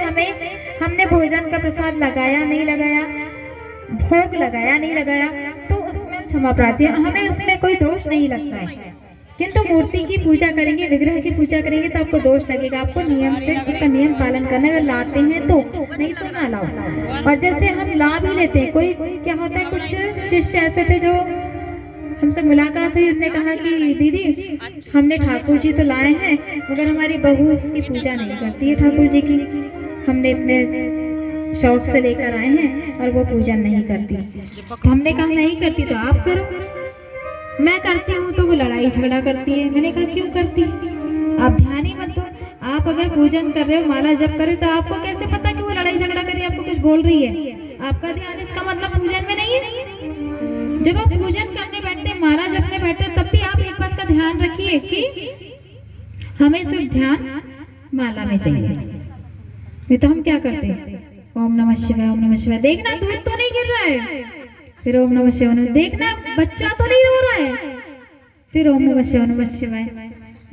हमने भोजन का प्रसाद लगाया नहीं लगाया, भोग लगाया नहीं लगाया, तो उसमें क्षमा प्रार्थी, हमें उसमें कोई दोष नहीं लगता है। किंतु मूर्ति की पूजा करेंगे, विग्रह की पूजा करेंगे तो आपको दोष लगेगा। आपको नियम से उसका नियम पालन करना, अगर लाते हैं तो, नहीं तो ना लाओ। और जैसे हम ला भी लेते हैं, कोई क्या होता है, कुछ शिष्य ऐसे थे जो हमसे मुलाकात हुई, उन्होंने कहा कि दीदी हमने ठाकुर जी तो लाए हैं, मगर हमारी बहू उसकी पूजा नहीं करती है ठाकुर जी की, हमने इतने शौक से लेकर आए हैं और वो पूजा नहीं करती। तो हमने कहा नहीं करती तो आप करो। मैं करती हूँ तो वो लड़ाई झगड़ा करती है। मैंने कहा क्यों करती, आप ध्यान ही मत दो। आप अगर पूजन कर रहे हो, माला जप कर रहे हो, तो आपको कैसे पता कि वो लड़ाई झगड़ा कर रही है, आपको कुछ बोल रही है? आपका ध्यान इसका मतलब पूजन में नहीं है। जब आप पूजन करने बैठते हैं, माला जपने बैठते हैं, तब भी आप एक बात का ध्यान रखिए कि हमें सिर्फ ध्यान माला में चाहिए। नहीं तो हम क्या करते हैं, ओम नमः शिवाय, ओम नमः शिवाय। देखना दूध तो नहीं गिर रहा है, फिर ओम नमः शिवाय। देखना बच्चा तो नहीं रो रहा है, फिर ओम नमः शिवाय, नमः शिवाय।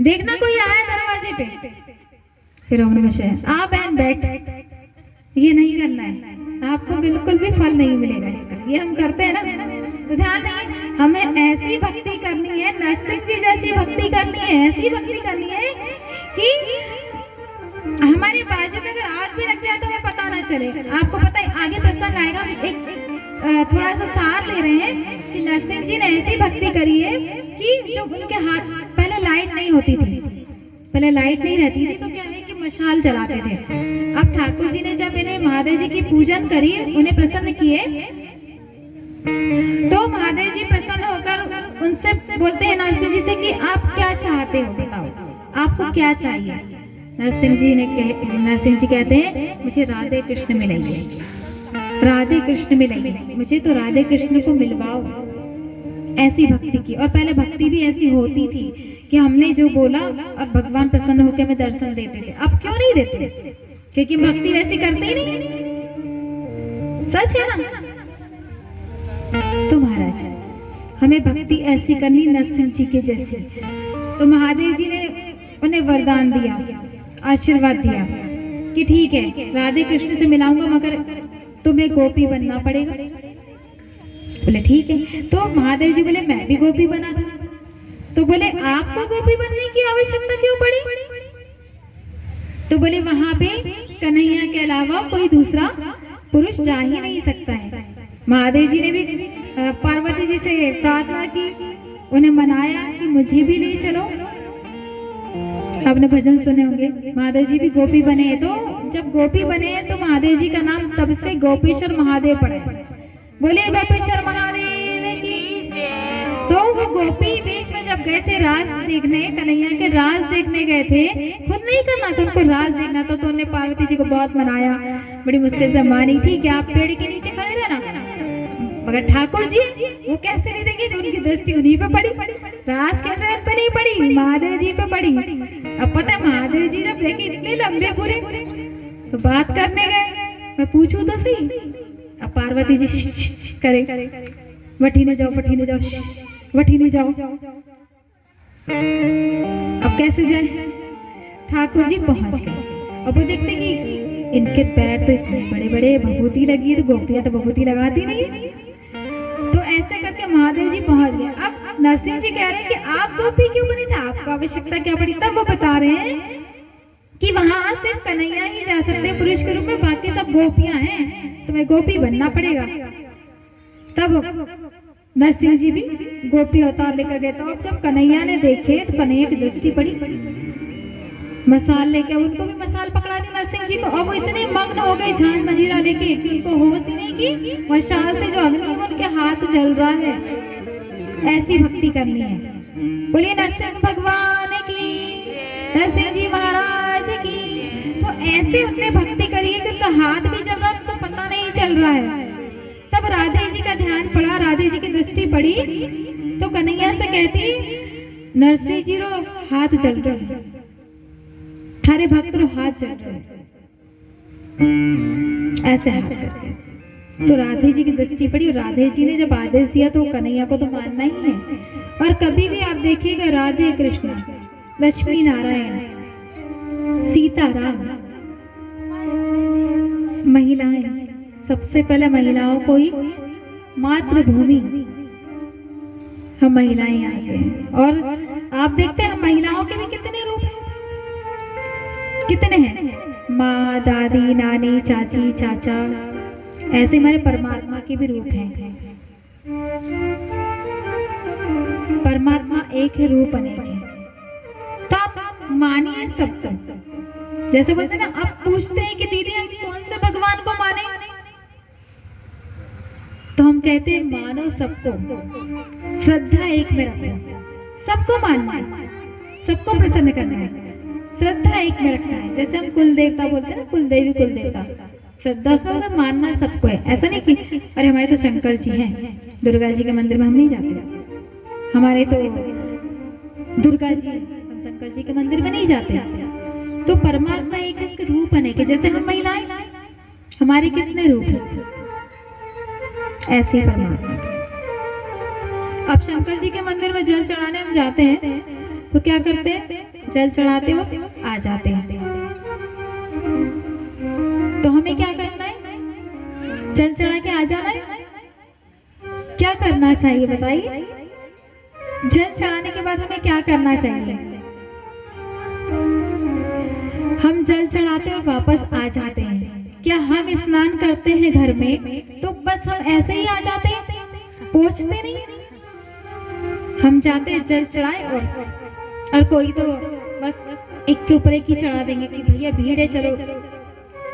देखना कोई आया दरवाजे पे, फिर ओम नमः शिवाय। आप बहन बैठ, ये नहीं करना है, आपको बिल्कुल भी फल नहीं मिलेगा इसका। ये हम करते हैं ना, तो ध्यान नहीं, हमें ऐसी भक्ति करनी है, नरसिंह जी जैसी भक्ति करनी है, ऐसी भक्ति करनी है कि हमारे बाजू में अगर आग भी लग जाए तो हमें पता ना चले। आपको पता है आगे प्रसंग आएगा, एक थोड़ा सा सार ले रहे हैं कि नरसिंह जी ने ऐसी भक्ति करी है कि जो उनके हाथ, पहले लाइट नहीं होती थी, पहले लाइट नहीं रहती थी, तो क्या है कि मशाल जलाते थे। अब ठाकुर जी ने जब इन्हें महादेव जी की पूजन करी, उन्हें प्रसन्न किए, तो महादेव जी प्रसन्न होकर उनसे बोलते हैं नरसिंह जी से कि आप क्या चाहते हो, बताओ आपको क्या चाहिए। नरसिंह जी कहते हैं मुझे राधे कृष्ण मिलेंगे, राधे कृष्ण मिलेंगे, मुझे तो राधे कृष्ण को मिलवाओ। ऐसी भक्ति की। और पहले भक्ति भी ऐसी होती थी कि हमने जो बोला और भगवान प्रसन्न होकर हमें दर्शन देते थे। अब क्यों नहीं देते? क्योंकि भक्ति वैसी करते ही नहीं। सच है ना? तो महाराज हमें भक्ति ऐसी करनी नरसिंह जी के जैसी। तो महादेव जी ने उन्हें वरदान दिया, आशीर्वाद दिया कि ठीक है राधे कृष्ण से मिलाऊंगा, मगर तुम्हें गोपी बनना पड़ेगा। बोले ठीक है। तो महादेव जी बोले मैं भी गोपी बना था। तो बोले आपको गोपी बनने की आवश्यकता क्यों पड़ी? तो बोले वहां पे कन्हैया के अलावा कोई दूसरा पुरुष जा ही नहीं सकता है। महादेव जी ने भी पार्वती जी से प्रार्थना की, उन्हें मनाया कि मुझे भी ले चलो। आपने भजन सुने होंगे, महादेव जी भी गोपी बने। तो जब गोपी बने तो महादेव जी का नाम तब से गोपेश्वर महादेव पड़ा। बोले गोपेश्वर महादेव की जय। तो वो गोपी बीच में जब गए थे रास देखने, कन्हैया के रास देखने गए थे, खुद नहीं करना था, उनको रास देखना था। तो उन्होंने पार्वती जी को बहुत मनाया, बड़ी मुश्किल से मानी, ठीक है आप पेड़ के नीचे खड़े रहना। मगर ठाकुर जी वो कैसे नहीं देंगे, उनकी दृष्टि उन्हीं पे पड़ी, रास के नाम पे नहीं पड़ी, महादेव जी पे पड़ी। अब पता है महादेव जी जब देखे इतने लंबे पूरे, तो बात करने गए, मैं पूछूं तो सही। अब पार्वती जी करे, बठीने जाओ, बठीने जाओ, बठीने जाओ। अब कैसे जाए? ठाकुर जी पहुंच गए। अब वो देखते कि इनके पैर तो इतने बड़े बड़े, भभूति लगी है, तो गोपियां तो भभूति लगाती नहीं। तो ऐसे करके महादेव जी पहुंच गए। अब नरसिंह जी कह रहे हैं कि आप गोपी क्यों बनी थी, आपको आवश्यकता क्या पड़ी? तब वो बता रहे हैं कि वहां सिर्फ कन्हैया ही जा सकते हैं पुरुष के रूप में, बाकी सब गोपियां हैं, तुम्हें गोपी बनना पड़ेगा। तब नरसिंह जी भी गोपी अवतार लेकर गए। तो अब जब कन्हैया ने देखे तो कन्हैया की दृष्टि पड़ी, मसाल लेके उनको भी मसाल पकड़ा दी नरसिंह जी को, और वो इतने मग्न हो गए झांझ मंजीरा लेके कि उनको होश ही नहीं कि मशाल से जो अग्नि है उनके हाथ जल रहा है। ऐसी भक्ति करनी है। बोलिए नरसिंह भगवान की, नरसिंह जी महाराज की। तो ऐसे उनने भक्ति करी है कि उनका हाथ भी जल रहा है, उनको पता नहीं चल रहा है। तब राधे जी का ध्यान पड़ा, राधे जी की दृष्टि पड़ी तो कन्हैया से कहती नरसिंह जी रो हाथ जल रहे, थारे भक्त रो हाथ जल रहे, ऐसे हाथ करके। तो राधे जी की दृष्टि पड़ी, राधे जी ने जब आदेश दिया तो कन्हैया को तो मानना ही है। और कभी भी आप देखिएगा राधे कृष्ण, लक्ष्मी नारायण, सीता राम, महिलाएं, सबसे पहले महिलाओं को ही मातृभूमि, हम महिलाएं यहाँ के हैं। और आप देखते हैं महिलाओं के भी कितने रूप हैं, कितने हैं, माँ, दादी, नानी, चाची, चाचा, ऐसे हमारे परमात्मा के भी रूप हैं। परमात्मा एक है, रूप अनेक है। तो आप मानिए सबको। जैसे बोलते ना, आप पूछते हैं कि दीदी हम कौन से भगवान को माने, तो हम कहते हैं मानो सबको, श्रद्धा एक में रखो, सबको मानना है, सबको प्रसन्न करना है, श्रद्धा एक में रखना है। जैसे हम कुल देवता बोलते हैं ना, कुल देवी कुल देवता, श्रद्धा उसमें मानना सबको है। ऐसा नहीं कि अरे हमारे तो शंकर जी हैं, दुर्गा जी के मंदिर में हम नहीं जाते, हमारे तो दुर्गा जी, हम शंकर जी के मंदिर में नहीं जाते। तो परमात्मा एक है, उसके रूप अनेक है। जैसे हम महिलाएं, हमारे कितने रूप हैं, ऐसे ही परमात्मा। अब शंकर जी के मंदिर में जल चढ़ाने हम जाते हैं तो क्या करते हैं, जल चढ़ाते हो आ जाते हैं। तो हमें क्या करना है, जल चढ़ा के आ जाना है। क्या करना चाहिए बताइए, जल चढ़ाने के बाद हमें क्या करना चाहिए? हम जल चढ़ाते और वापस आ जाते हैं। क्या हम स्नान करते हैं घर में तो बस हम ऐसे ही आ जाते हैं, पहुंचते नहीं? हम जाते हैं जल चढ़ाए और कोई तो बस एक के ऊपर एक ही चढ़ा देंगे कि भैया भीड़ है, चलो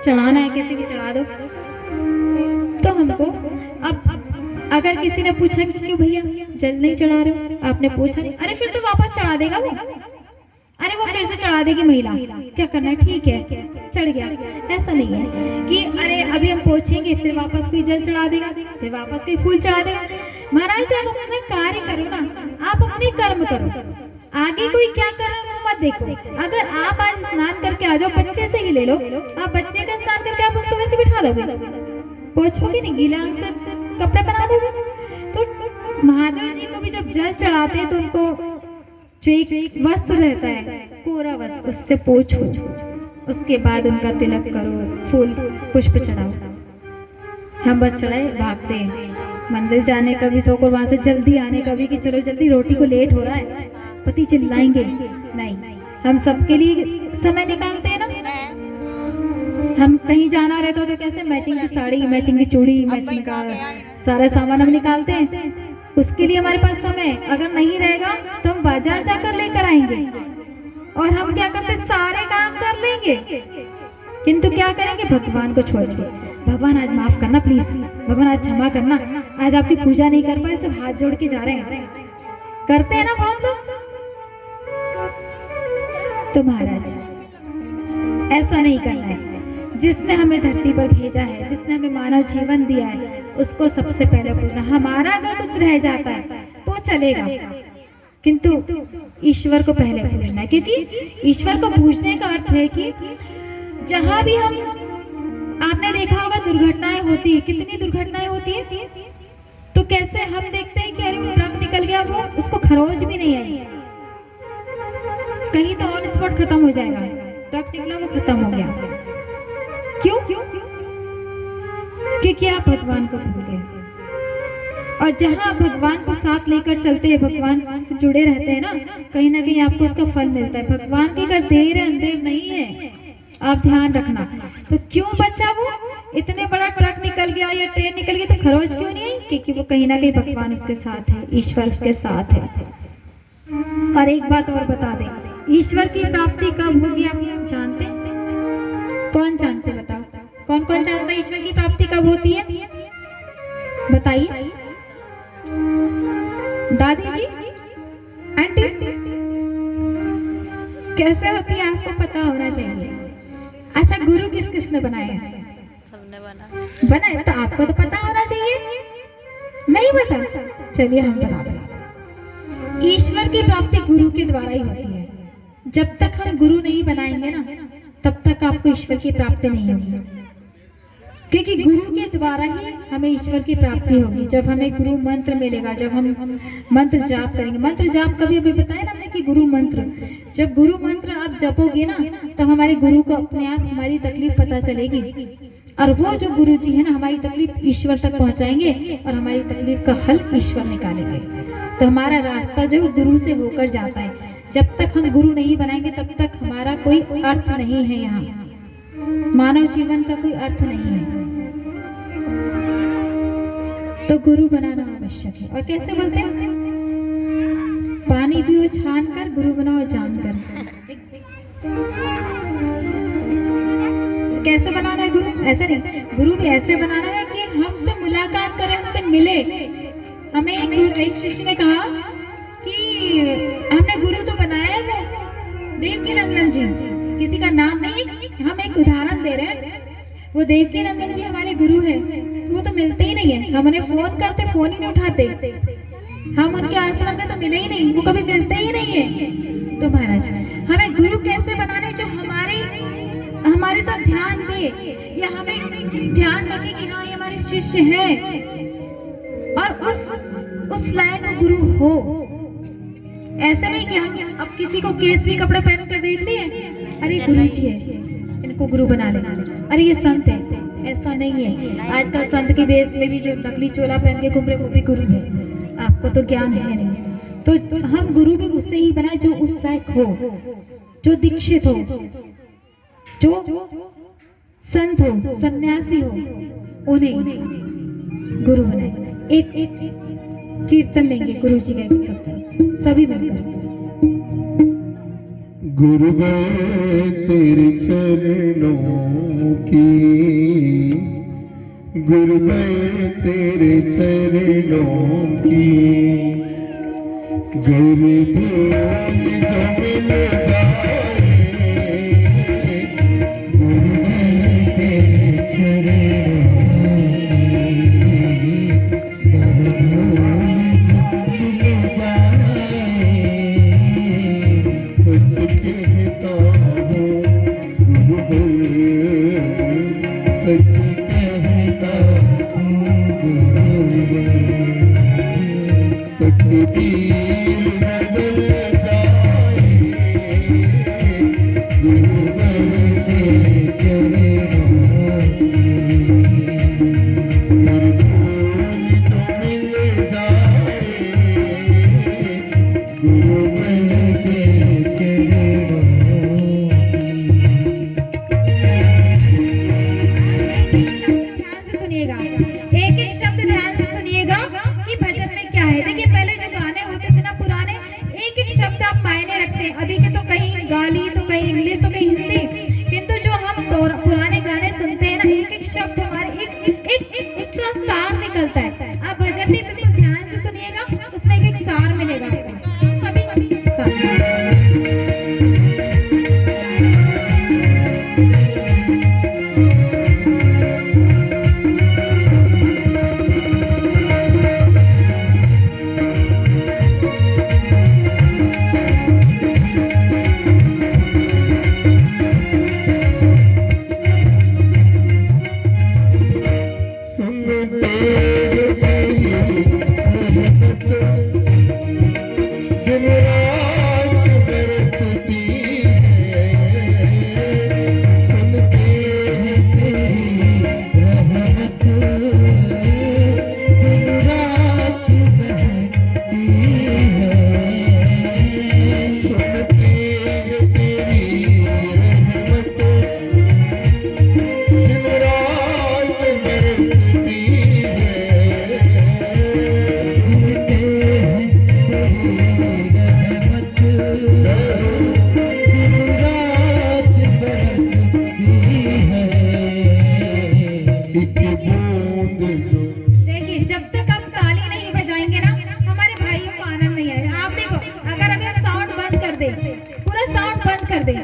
चढ़ाना है, कैसे भी चढ़ा दो। तो हमको अब अगर किसी ने पूछा कि क्यों भैया जल नहीं चढ़ा रहे हो, आपने पूछा नहीं, अरे फिर तो वापस चढ़ा देगा वो, अरे वो फिर से चढ़ा देगी महिला, क्या करना है, ठीक है चढ़ गया। ऐसा नहीं है कि अरे अभी हम पहुंचेंगे फिर वापस कोई जल चढ़ा देगा, फिर वापस कोई फूल चढ़ा देगा। महाराज आप अपना कार्य करो ना, आप अपने कर्म करो, आगे कोई क्या कर रहा है वो मत देखो। अगर आप आज स्नान करके आ जाओ, बच्चे से ही ले लो, आप बच्चे का स्नान करके आप उसको वैसे बिठा दोगे, पहुंचोगे नहीं, गीला से कपड़े पहना दोगे। तो महादेव जी को भी जब जल चढ़ाते हैं तो उनको जो एक वस्त्र रहता है, कोरा वस्त्र, उससे पोछो, उसके बाद उनका तिलक करो, फूल पुष्प चढ़ाओ। हम बस चढ़ाए भागते हैं मंदिर जाने का भी शौक और वहां से जल्दी आने का भी कि चलो जल्दी रोटी को लेट हो रहा है, पति चिल्लाएंगे, नहीं हम सबके लिए समय निकालते हैं ना। हम कहीं जाना रहता तो कैसे मैचिंग की साड़ी, मैचिंग की चूड़ी, मैचिंग का सारा सामान हम निकालते हैं, उसके लिए हमारे पास समय अगर नहीं रहेगा तो हम बाजार जाकर लेकर आएंगे और हम क्या करते सारे काम कर लेंगे, किंतु क्या करेंगे, भगवान को छोड़ के, भगवान आज माफ करना प्लीज, भगवान आज क्षमा करना, आज आपकी पूजा नहीं कर पाए, सब हाथ जोड़ के जा रहे हैं, करते हैं ना बहुत लोग। तो महाराज ऐसा नहीं करना है। जिसने हमें धरती पर भेजा है, जिसने हमें मानव जीवन दिया है, उसको सबसे पहले पूजना। हमारा अगर कुछ रह जाता है तो चलेगा, किंतु ईश्वर को पहले पूजना है, क्योंकि ईश्वर को पूजने का अर्थ है कि जहां भी हम, आपने देखा होगा दुर्घटनाएं होती है, कितनी दुर्घटनाएं होती है, तो कैसे हम देखते हैं कि अरे वो ट्रक निकल गया, वो उसको खरोच भी नहीं आई, कहीं तो ऑन स्पॉट खत्म हो जाएगा, ट्रक निकला वो खत्म हो गया। क्यों? क्योंकि आप भगवान को भूल गए। और जहां भगवान को साथ लेकर चलते हैं, भगवान से जुड़े रहते हैं ना कहीं आपको उसका फल मिलता है। भगवान की अगर देर है अंधेर नहीं है, आप ध्यान रखना। तो क्यों बच्चा वो इतने बड़ा ट्रक निकल गया या ट्रेन निकल गई तो खरोच क्यों नहीं आई? क्योंकि वो कहीं ना कहीं भगवान उसके साथ है, ईश्वर उसके साथ है। और एक बात और बता दें, ईश्वर की प्राप्ति कब होगी आप जानते हैं? कौन जानते बताओ, कौन कौन जानता है ईश्वर की प्राप्ति कब होती है? बताइए दादी जी, आंटी, कैसे होती है आपको पता होना चाहिए। अच्छा, गुरु किस किसने बनाया? सबने बनाया तो आपको तो पता होना चाहिए, नहीं पता? चलिए हम बताते हैं। ईश्वर की प्राप्ति गुरु के द्वारा ही होती है। जब तक हम गुरु नहीं बनाएंगे ना, तब तक आपको ईश्वर की प्राप्ति नहीं होगी, क्योंकि गुरु के द्वारा ही हमें ईश्वर की प्राप्ति होगी। जब हमें गुरु मंत्र मिलेगा, जब हम मंत्र जाप करेंगे, मंत्र जाप कभी अभी बताया ना हमने कि गुरु मंत्र, जब गुरु मंत्र आप जपोगे ना, तब हमारे गुरु को अपने आप हमारी तकलीफ पता चलेगी, और वो जो गुरु जी है ना, हमारी तकलीफ ईश्वर तक पहुंचाएंगे और हमारी तकलीफ का हल ईश्वर निकालेंगे। तो हमारा रास्ता जो गुरु से होकर जाता है। जब तक हम गुरु नहीं बनाएंगे, तब तक हमारा कोई अर्थ नहीं है। यहाँ मानव जीवन का कोई अर्थ नहीं है। तो गुरु बनाना आवश्यक है। और कैसे बोलते हैं? पानी पियो छान कर, गुरु बनाओ जान कर। कैसे बनाना है गुरु? ऐसे नहीं, गुरु भी ऐसे बनाना है कि हमसे मुलाकात करे, हमसे मिले। हमें एक शिष्य ने कहा कि हमने गुरु तो बनाया है देवकीनंदन जी, किसी का नाम नहीं, हम एक उदाहरण दे रहे हैं। वो देवकीनंदन जी हमारे गुरु है, तो वो तो मिलते ही नहीं है। हम उन्हें फोन करते, फोन ही नहीं उठाते। हम उनके आश्रम में तो मिले ही नहीं, वो कभी मिलते ही नहीं है। तो महाराज, हमें गुरु कैसे बनाने जो हमारे पर ध्यान दे, या हमें ध्यान रखे कि हाँ ये हमारे शिष्य है, और उस लायक गुरु हो। ऐसा नहीं कि हम अब किसी को केसरी कपड़े पहन कर देख लिए, अरे गुरु जी है, इनको गुरु बना लेना, अरे ये संत है। ऐसा नहीं है। आजकल संत के वेश में भी जो नकली चोला पहन के घूम रहे, वो भी गुरु है। आपको तो ज्ञान है नहीं। तो हम गुरु भी उससे ही बनाए जो उस लायक हो, जो दीक्षित हो, जो संत हो, सन्यासी हो, उन्हें गुरु बनाए। एक कीर्तन लेंगे गुरु जी का, सभी मिलकर। गुरु मैं तेरे चरणों की, गुरु मैं तेरे चरणों की, गुरु धूल जो मिल जाए, गुरु मैं तेरे चरणों की, गुरु धूल जो मिल जाए, सच कहता हूँ गुरु, सच कहता हूँ गुरु, तकदीर बदल जाए, गुरु मैं तेरे चरणों की, गुरु जो मिल जाए, गुरु मैं तेरे चरणों की। ध्यान से सुनिएगा, एक एक शब्द ध्यान से सुनिएगा कि भजन में क्या है। देखिए, पहले जो गाने होते थे ना पुराने, एक एक शब्द आप मायने रखते हैं। अभी के तो कहीं गाली, तो कहीं इंग्लिश, तो कहीं हिंदी, किंतु जो हम पुराने गाने सुनते हैं ना, एक एक शब्द हमारे एक उसका सार निकलता है। आप भजन भी बिल्कुल ध्यान से सुनिएगा, उसमें एक एक सार मिलेगा आपको, सभी सार।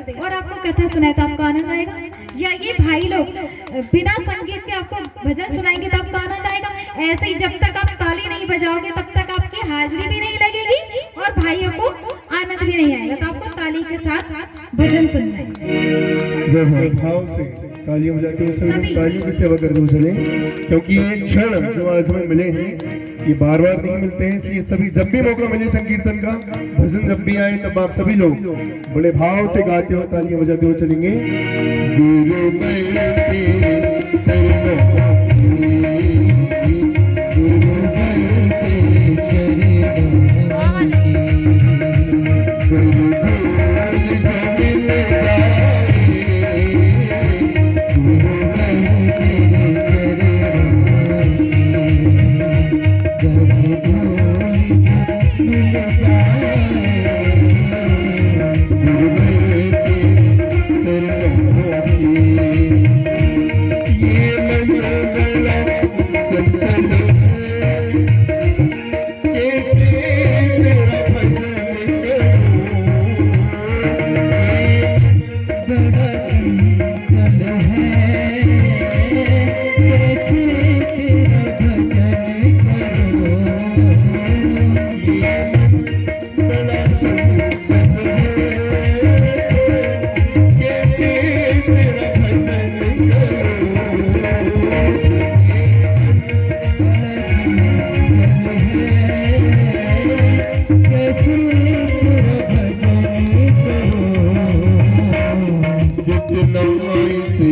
और आपको कथा सुनाए तो आपको आनंद आएगा, या ये भाई लोग बिना संगीत के आपको भजन सुनाएंगे तो आपको आनंद आएगा। ऐसे ही जब तक आप ताली नहीं बजाओगे तब तक आपकी हाजिरी भी नहीं लगेगी और भाइयों को आनंद भी नहीं आएगा। तो आपको ताली के साथ भजन सुनना है। जब भाव से तालियां बजा के सभी लोग तालियों की सेवा करते हुए चले, क्योंकि ये क्षण जो आज हमें मिले हैं ये बार बार नहीं मिलते हैं। इसलिए सभी जब भी मौका मिले संकीर्तन का, भजन जब भी आए, तब आप सभी लोग बड़े भाव से गाते हुए तालियां बजाते हुए चलेंगे। गुरु जितना इसे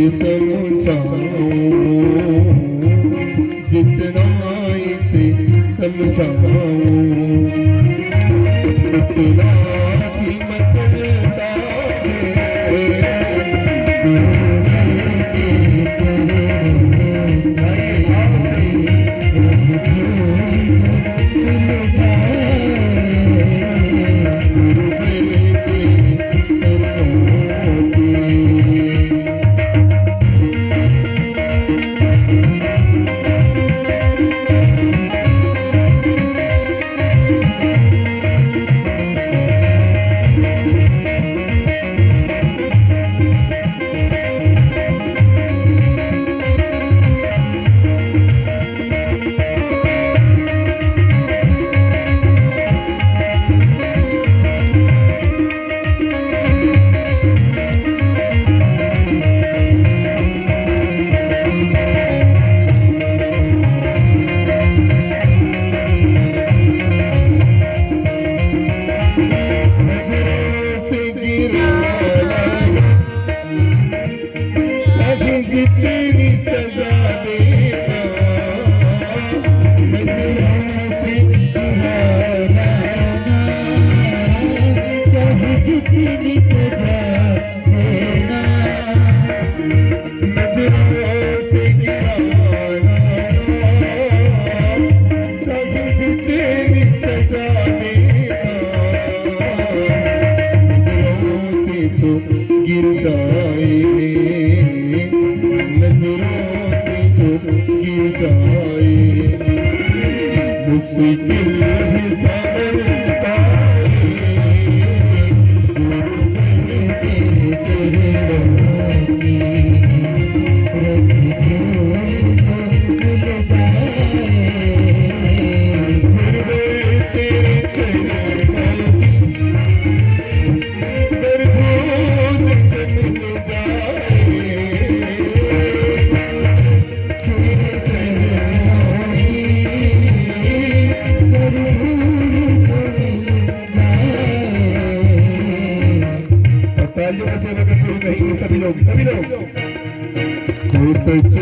समझाऊं उतना ही मचलता जितनी सजा देना जितनी सजा देना नजरों से गिराना जितनी सजा देना नजरों से जो गिर जाए नजरों से जो गिर जाए मुश्किल है समझता तेरे चरणों की तेरे चरणों सभी लोग तो सच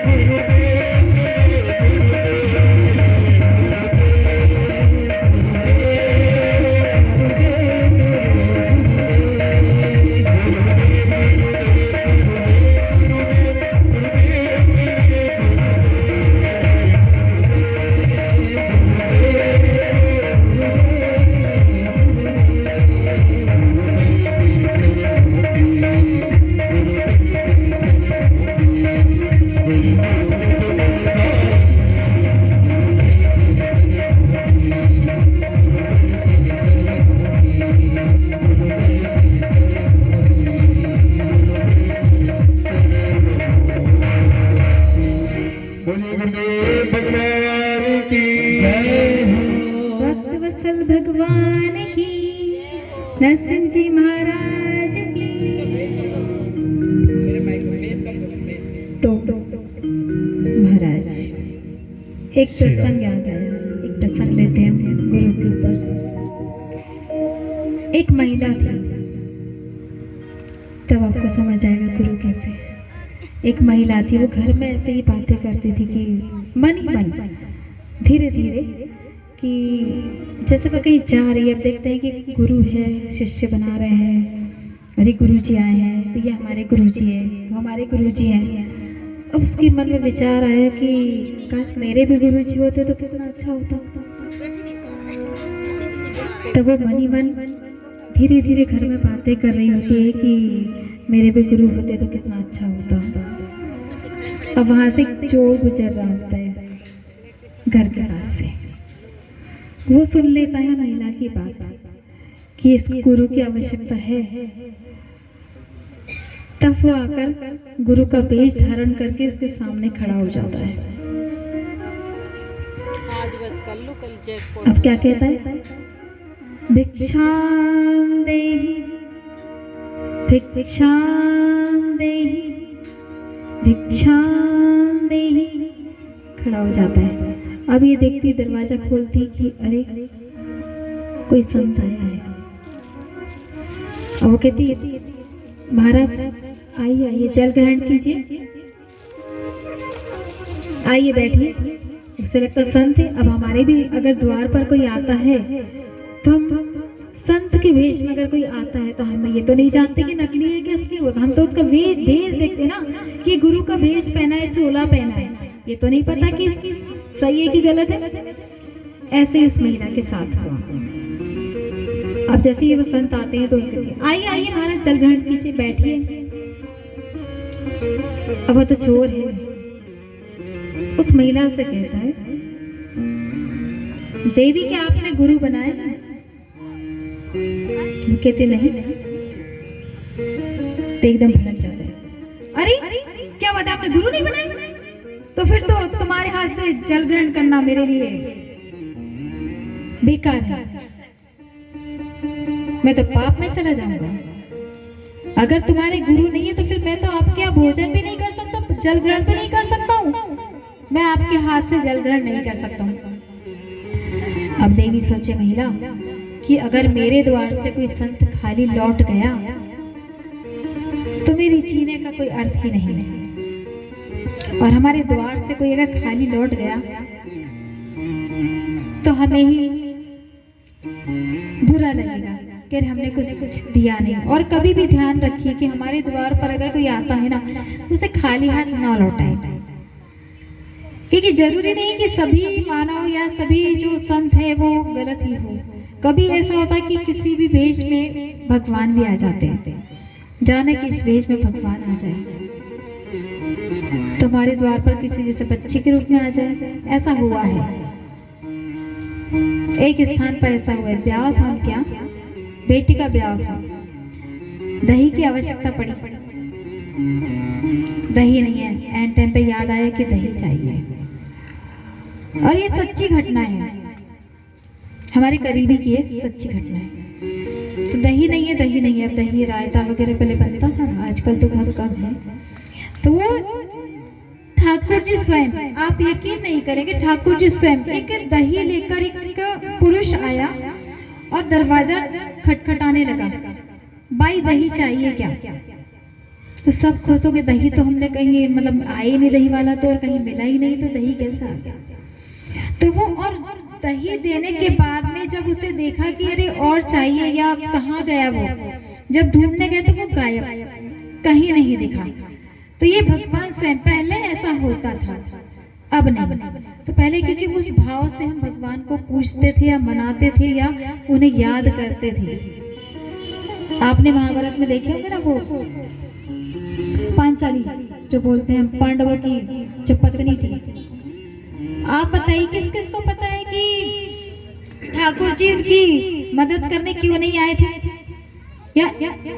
गुरुदेव वत्सल भगवान की, नरसिंह जी महाराज की। तो महाराज एक प्रसंग याद आया, एक प्रसंग लेते हैं हम गुरु के ऊपर। एक महिला थी, तब आपको समझ आएगा गुरु कैसे। एक महिला थी, वो घर में ऐसे ही बातें करती थी कि मन ही मन, धीरे धीरे, कि जैसे वो कहीं जा रही है। अब देखते हैं कि गुरु है, शिष्य बना रहे हैं, अरे गुरु जी आए हैं तो ये हमारे गुरु जी है, वो हमारे गुरु जी हैं। अब उसके मन में विचार आया कि काश मेरे भी गुरु जी होते तो कितना अच्छा होता। तब वो मन ही मन धीरे धीरे घर में बातें कर रही होती है कि मेरे भी गुरु होते तो कितना अच्छा होता। अब वहां से एक चोर गुजर रहा होता है घर के पास से। वो सुन लेता है महिला की बात कि इस गुरु की आवश्यकता है। तब वो आकर गुरु का वेश धारण करके उसके सामने खड़ा हो जाता है। आज बस कर लो, कल जैकपॉट। अब क्या कहता है? भिक्षाम देहि, भिक्षाम देहि, भिक्षाम देहि। खड़ा हो जाता है। अब ये देखती, दरवाजा खोलती कि अरे कोई संत आया है। अब वो कहती, महाराज आइए आइए, जल ग्रहण कीजिए, आइए बैठिए। उसे लगता संत है। अब हमारे भी अगर द्वार पर कोई आता है तो हम संत के वेश में अगर कोई आता है तो हम ये तो नहीं जानते कि नकली है कि असली होता। हम तो उसका भेष देखते ना कि गुरु का भेष पहना है, चोला पहना है, ये तो नहीं पता कि सही है कि गलत है। ऐसे ही उस महिला के साथ हुआ। अब जैसे ही वो संत आते हैं तो आइए आइए महाराज, जल ग्रहण कीजिए, बैठिए। अब वो तो चोर है। उस महिला से कहता है, देवी क्या आपने गुरु बनाया? वो कहते नहीं। तो एकदम भड़क जाता है, अरे क्या बात है, आपने गुरु नहीं बनाया? तो फिर तो तुम्हारे हाथ से जल ग्रहण करना मेरे लिए बेकार है, मैं तो पाप में चला जाऊंगा। अगर तुम्हारे गुरु नहीं है तो फिर मैं तो आपके यहाँ भोजन भी नहीं कर सकता, जल ग्रहण भी नहीं कर सकता हूँ। मैं आपके हाथ से जल ग्रहण नहीं कर सकता हूँ। अब देवी सोचे महिला कि अगर मेरे द्वार से कोई संत खाली लौट गया तो मेरी जीने का कोई अर्थ ही नहीं है। और हमारे द्वार से कोई अगर खाली लौट गया तो हमें ही बुरा लगेगा कि हमने कुछ दिया नहीं। और कभी भी ध्यान रखिए कि हमारे द्वार पर अगर कोई आता है ना तो उसे खाली हाथ ना लौटाए, क्योंकि जरूरी नहीं कि सभी मानव या सभी जो संत है वो गलत ही हो। कभी ऐसा होता है कि किसी भी वेश में भगवान भी आ जाते हैं, जाने कि इस वेश में भगवान आ जाए तो हमारे द्वार पर किसी जैसे बच्चे के रूप में आ जाए। ऐसा हुआ है, एक स्थान पर ऐसा हुआ है। ब्याह था क्या, बेटी का ब्याह था, दही की आवश्यकता पड़ी, दही नहीं है। एंड टाइम पे याद आया कि दही चाहिए। और ये सच्ची घटना है, हमारे करीबी की एक सच्ची घटना है। तो दही नहीं है, दही नहीं है। अब दही रायता वगैरह पहले बनता था, आजकल तो बहुत कम है। तो वो ठाकुर जी स्वयं, आप यकीन नहीं करेंगे, ठाकुर जी स्वयं एक दही लेकर एक पुरुष आया और दरवाजा खटखटाने लगा, भाई दही चाहिए क्या? तो सब खुश हो गए, दही तो हमने कहीं मतलब आए नहीं दही वाला तो, और कहीं मिला ही नहीं, तो दही कैसा आ गया? तो वो और दही देने के बाद में जब उसे देखा कि अरे और चाहिए या कहाँ गया वो, जब ढूंढने गए तो वो गायब, कहीं नहीं दिखा। तो ये भगवान स्वयं, पहले ऐसा होता था, अब नहीं। तो पहले क्योंकि उस भाव से हम भगवान को पूजते थे या मनाते थे या उन्हें याद करते थे। आपने महाभारत में देखे होंगे ना वो पांचाली जो बोलते हैं, पांडवों की जो पत्नी थी। आप बताइए किस किस को पता है कि ठाकुर जी उनकी मदद करने क्यों नहीं आए थे, या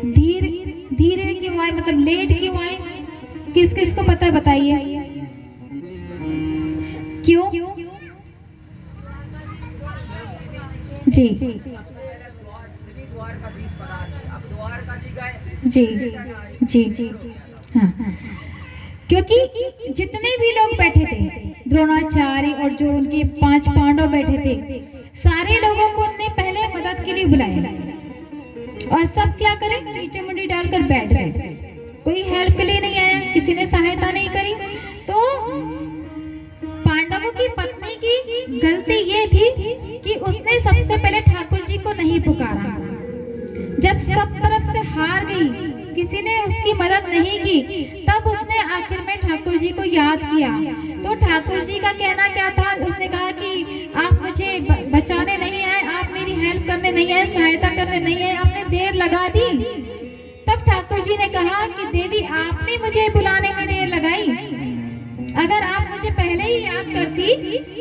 धीरे धीरे क्यों आए, मतलब लेट क्यों आए? किस किस को पता है बताइए क्यों? जी जी जी जी हाँ क्योंकि जितने भी लोग बैठे थे द्रोणाचार्य और जो उनके 5 पांडव बैठे थे सारे लोगों को उन्होंने पहले मदद के लिए बुलाया और सब क्या करें नीचे मुंडी डालकर बैठ गए। कोई हेल्प के लिए नहीं आया, किसी ने सहायता नहीं करी। तो पांडवों की पत्नी की गलती ये थी कि उसने सबसे पहले ठाकुर जी को नहीं पुकारा। जब सब तरफ से हार गई, किसी ने उसकी मदद नहीं की, तब उसने आखिर में ठाकुर जी को याद किया। तो ठाकुर जी का कहना क्या था, उसने कहा कि आप मुझे बचाने नहीं आए, आप मेरी हेल्प करने नहीं आए, सहायता करने नहीं आए, आपने देर लगा दी। तब ठाकुर जी ने कहा कि देवी आपने मुझे बुलाने में देर लगाई, अगर आप मुझे पहले ही याद करती,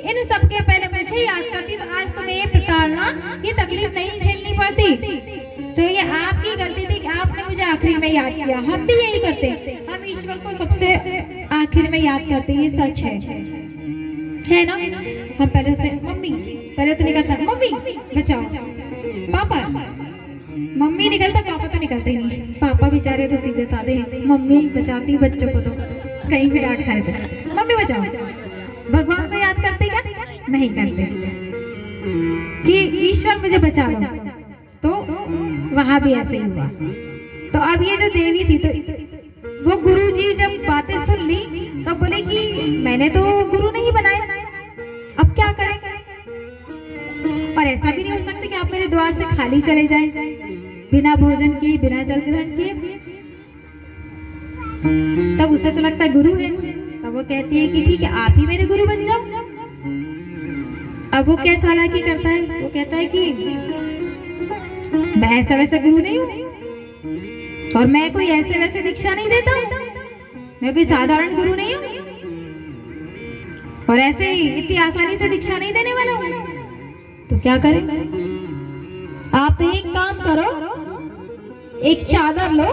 इन सबके पहले मुझे याद करती, तो आज तुम्हें ये प्रताड़ना, ये तकलीफ नहीं झेलनी पड़ती। तो ये आपकी गलती थी कि आपने मुझे आखिरी में याद किया। हम भी यही करते, हम ईश्वर को सबसे आखिर में याद करते, ये सच है ना। हम पहले से मम्मी, पहले तो निकलता मम्मी बचाओ, पापा, मम्मी निकलता, पापा तो निकलते ही नहीं। पापा बेचारे तो सीधे साधे हैं, मम्मी बचाती बच्चों को तो कहीं भी डांट खाए जाए, मम्मी बचाओ। भगवान को याद करते क्या? नहीं करते कि ईश्वर मुझे बचा लो। तो वहां भी ऐसे ही हुआ। तो अब ये जो देवी थी, तो वो गुरु जी जब बातें सुन ली तो बोले कि मैंने तो गुरु नहीं बनाया, अब क्या करें? और ऐसा भी नहीं हो सकता कि आप मेरे द्वार से खाली चले जाएं, बिना भोजन किए, बिना जल ग्रहण किए। तब उसे तो लगता है गुरु है, तब वो कहती है कि ठीक है आप ही मेरे गुरु बन जाओ। अब वो क्या चालाकी करता है, वो कहता है कि मैं ऐसा वैसा गुरु नहीं हूँ और मैं कोई ऐसे वैसे दीक्षा नहीं देता हूँ, मैं कोई साधारण गुरु नहीं हूँ और ऐसे ही इतनी आसानी से दीक्षा नहीं देने वाला हूँ। तो क्या करें? आप एक काम करो, एक चादर लो,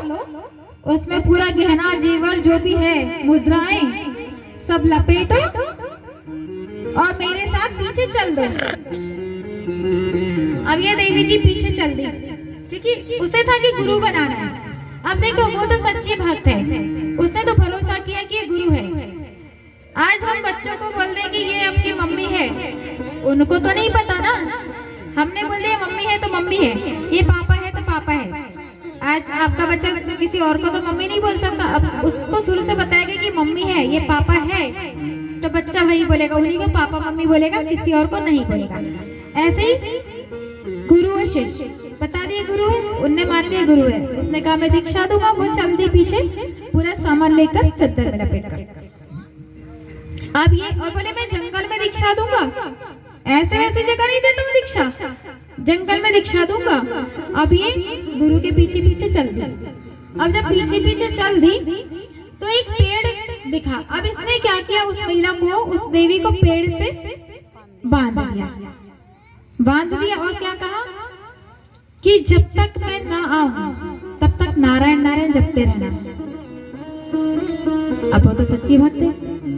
उसमें पूरा गहना जेवर जो भी है, मुद्राएं सब लपेटो और मेरे साथ पीछे चल दो। अब ये देवी जी पीछे चल दी क्योंकि उसे था कि गुरु बनाना है। अब देखो वो तो सच्ची भक्त है, उसने तो भरोसा किया कि ये गुरु है। आज हम बच्चों को बोल दें कि ये आपकी मम्मी है, उनको तो नहीं पता ना। हमने बोल दिया मम्मी है तो मम्मी है, ये पापा है तो पापा है। आज आपका बच्चा किसी और को तो मम्मी नहीं बोल सकता, अब उसको शुरू से बताएगा कि मम्मी है, ये पापा है, तो बच्चा वही बोलेगा, उन्हीं को पापा मम्मी बोलेगा, किसी और को नहीं बोलेगा। ऐसे ही गुरु और शिष्य बता दिए गुरु है, उनने मान लिया गुरु है। उसने कहा मैं दीक्षा दूंगा, वो चल दी पीछे पूरा सामान लेकर चद्दर में लपेट कर। अब ये और बोले मैं जंगल में दीक्षा दूंगा, ऐसे वैसे जगह नहीं देता मैं दीक्षा, जंगल में दीक्षा दूंगा। अब ये गुरु के पीछे पीछे चल दी। अब जब पीछे पीछे चल दी तो एक पेड़ दिखा। अब इसने क्या किया, उस महिला को, उस देवी को पेड़ से बांध दिया और क्या कहा कि जब तक मैं ना आऊं तब तक नारायण नारायण जपते रहना। अब वो तो सच्ची भक्त है,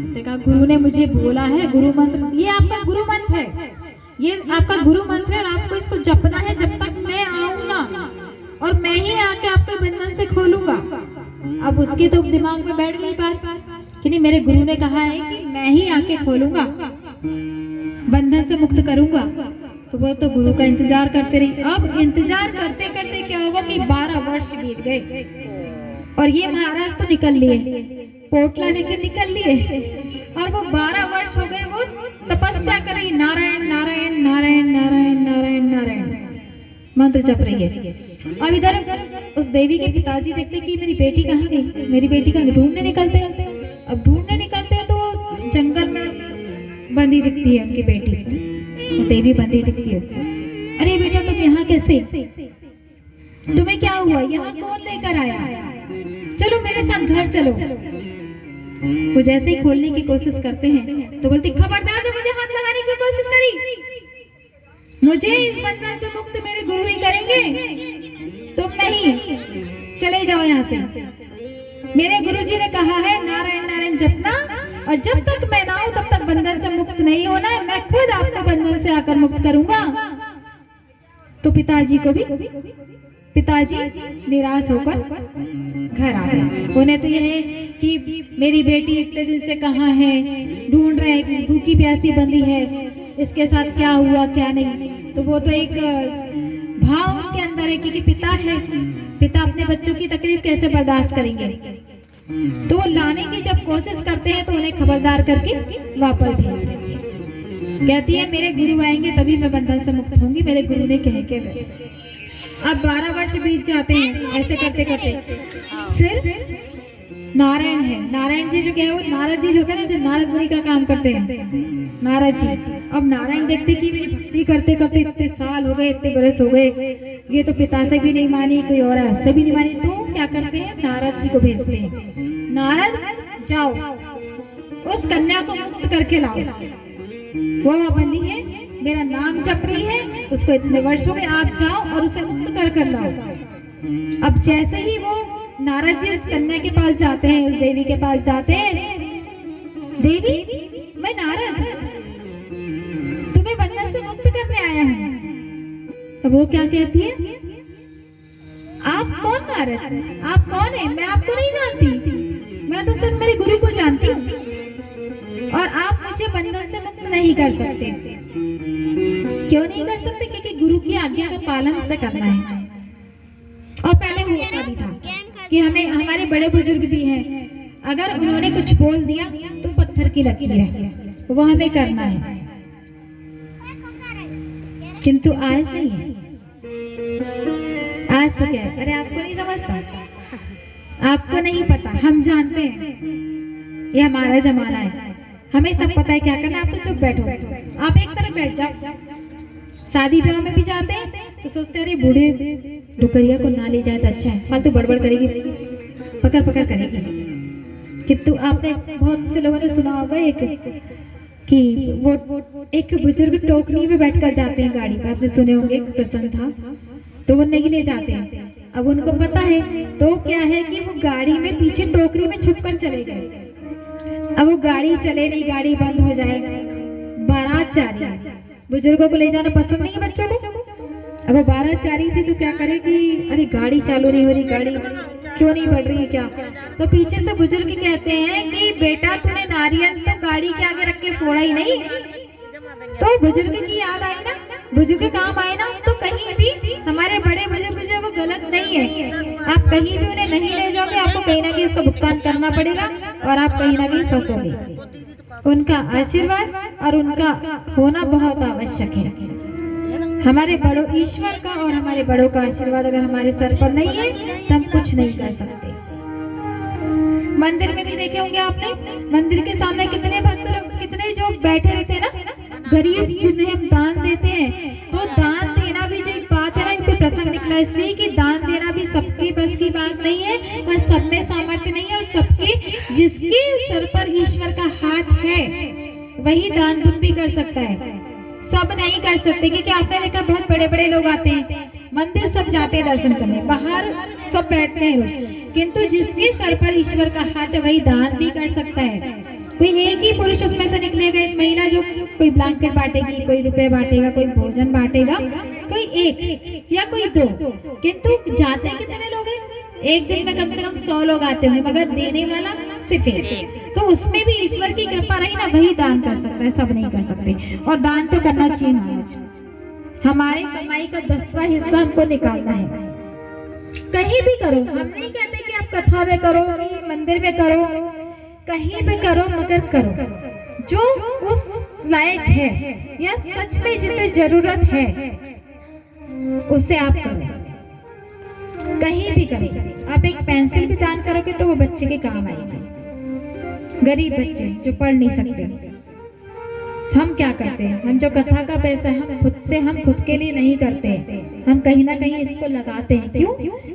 उसे कहा गुरु ने मुझे बोला है गुरु मंत्र, ये आपका गुरु मंत्र है, ये आपका गुरु मंत्र है और आपको इसको जपना है जब तक मैं आऊं ना, और मैं ही आके आपके बंधन से खोलूंगा। अब उसके तो दिमाग में बैठ गई बात कि नहीं, मेरे गुरु ने कहा है कि मैं ही आके खोलूंगा, बंधन से मुक्त करूंगा। तो वो तो गुरु का इंतजार करते रही। अब इंतजार करते करते क्या हुआ कि 12 वर्ष बीत गए और ये महाराज तो निकल लिए, पोटला लेकर निकल लिए और वो 12 वर्ष हो गए वो तपस्या कर रही, नारायण नारायण नारायण नारायण नारायण नारायण मंत्र जप रही है। अब इधर उस देवी के पिताजी देखते कि मेरी बेटी कहाँ गई, मेरी बेटी का ढूंढने निकलते हैं। अब ढूंढने निकलते हैं तो जंगल में बंदी दिखती है उनकी बेटी, देवी बंदी दिखती है। अरे बेटा तुम यहाँ कैसे, तुम्हें क्या हुआ, यहाँ कौन लेकर आया, चलो मेरे साथ घर चलो। वो जैसे ही खोलने की कोशिश करते हैं तो बोलती खबरदार जो मुझे हाथ लगाने की कोशिश करी, मुझे इस बंधन से मुक्त मेरे गुरु ही करेंगे, तुम नहीं, चले जाओ यहाँ से। मेरे गुरुजी ने कहा है नारायण नारायण जपना, और जब तक मैं ना आऊं तब तक बंधन से मुक्त नहीं होना है, मैं खुद आपको बंधन से आकर मुक्त करूंगा। तो पिताजी को भी, पिताजी निराश होकर घर आ गए। उन्हें तो यह है कि मेरी बेटी इतने दिन से कहाँ है, ढूंढ रहे हैं, भूखी प्यासी बंदी है, इसके साथ क्या हुआ क्या नहीं। तो वो तो एक भाव उनके अंदर है कि पिता है, पिता अपने बच्चों की तकलीफ कैसे बर्दाश्त करेंगे। तो वो लाने की जब कोशिश करते हैं तो उन्हें खबरदार करके वापस भेज देते हैं। कहती है मेरे गुरु आएंगे तभी मैं बंधन से मुक्त होंगी, मेरे गुरु ने कह के। अब 12 वर्ष बीत जाते हैं ऐसे करते करते। फिर नारायण है, नारायण जी जो क्या है वो नारद जी जो है ना, जो नारद मुनि का काम करते हैं नारद जी। अब नारायण देखते कि मेरी भक्ति करते करते इतने साल हो गए, इतने बरस हो गए, ये तो पिता से भी नहीं मानी, कोई और से भी नहीं मानी। तो क्या करते हैं, नारद जी को भेजते हैं, नारद जाओ उस कन्या को मुक्त करके लाओ, वो बंदी है, मेरा नाम जप रही है, उसको इतने वर्ष हो गए, आप जाओ और उसे मुक्त कर लाओ। अब जैसे ही वो नारद जी उस कन्या के पास जाते हैं, उस देवी के पास जाते हैं, देवी मैं नारद तुम्हें बंधन से मुक्त करने आया हूँ। तो वो क्या कहती है, आप कौन नारद, आप कौन है, मैं आपको नहीं जानती, मैं तो सिर्फ मेरे गुरु को जानती हूँ और आप मुझे बंधन से मुक्त नहीं कर सकते। क्यों नहीं कर सकते, क्योंकि गुरु की आज्ञा का पालन से करना है। और पहले हुआ भी था कि हमें, हमारे बड़े बुजुर्ग भी हैं, अगर उन्होंने कुछ बोल दिया तो पत्थर की लकीर है, वो हमें करना है। किंतु आज नहीं है, आज तो क्या है, अरे आपको नहीं समझता, आपको नहीं पता, हम जानते हैं ये हमारा जमाना है, हमें सब पता है क्या करना। आप तो चुप बैठो, आप एक तरफ बैठ जाओ। शादी ब्याह में भी जाते हैं तो सोचते हैं अरे बूढ़े डुकरिया को ना ले जाए तो अच्छा है, फालतू बड़बड़ करेगी, पकड़ पकड़ करेगी। किंतु आपने बहुत से लोगों ने सुना होगा एक कि वो एक बुजुर्ग टोकरी में बैठकर जाते हैं गाड़ी पर, आपने सुने होंगे, एक प्रसंग था, तो वो नहीं ले जाते हैं। अब उनको पता है तो क्या है कि वो गाड़ी में पीछे टोकरी में छुपकर चले गए। अब वो गाड़ी चले नहीं, गाड़ी बंद हो जाए, बारात जा रही है, बुजुर्गों को ले जाना पसंद नहीं है बच्चों को। अब वो बारात जा रही थी तो क्या करे कि अरे गाड़ी चालू नहीं हो रही, गाड़ी क्यों नहीं बढ़ रही है क्या। तो पीछे से बुजुर्ग कहते हैं कि बेटा तूने नारियल तो गाड़ी के आगे रख के फोड़ा ही नहीं। तो बुजुर्ग की याद आई ना, बुजुर्ग काम आए ना। तो कहीं भी हमारे बड़े बुजुर्ग जो वो गलत नहीं है, आप कहीं भी उन्हें नहीं ले जाओगे, आपको कहीं ना कहीं इसका भुगतान करना पड़ेगा और आप कहीं ना कहीं फंसोगे। उनका आशीर्वाद और उनका होना बहुत आवश्यक है। हमारे बड़ों, ईश्वर का और हमारे बड़ों का आशीर्वाद अगर हमारे सर पर नहीं है तो हम कुछ नहीं कर सकते। मंदिर में भी देखे होंगे आपने, मंदिर के सामने कितने भक्त लोग, कितने जो बैठे रहते हैं ना, गरीब जिन्हें हम दान देते हैं। तो दान देना भी जो एक बात है ना, इस पे प्रसंग निकला इसलिए कि दान देना भी सबके बस की बात नहीं है और सब में सामर्थ्य नहीं है, और सबके जिसके सर पर ईश्वर का हाथ है वही दान पुण्य भी कर सकता है, सब नहीं कर सकते। क्योंकि आपने देखा बहुत बड़े बड़े लोग आते हैं मंदिर, सब जाते हैं दर्शन करने, बाहर सब बैठते हैं रोज, किंतु जिसके सर पर ईश्वर का हाथ है वही दान भी कर सकता है। कोई एक ही पुरुष उसमें से निकलेगा, एक महिला जो कोई ब्लैंकेट बांटेगी, कोई रुपए बांटेगा, कोई भोजन बांटेगा, कोई एक या कोई दो, किंतु जाते कितने लोग हैं, एक दिन में कम से कम 100 लोग आते हैं, मगर देने वाला सिर्फ एक। तो उसमें भी ईश्वर की कृपा रही ना, वही दान कर सकता है, सब नहीं कर सकते। और दान तो करना चाहिए महाराज, हमारे कमाई का 10वां हिस्सा हमको निकालना है। कहीं भी करो, हम नहीं कहते कि आप कथा में करो, मंदिर में करो, कहीं भी करो, मगर करो जो उस लायक है या सच में जिसे जरूरत है उसे आप करो। कहीं भी करो, आप एक पेंसिल भी दान करोगे तो वो बच्चे के काम आएगी। गरीब बच्चे जो पढ़ नहीं सकते, हम क्या करते हैं, हम जो कथा का पैसा हम खुद के लिए नहीं करते, हम कहीं ना कहीं इसको लगाते हैं। क्यों?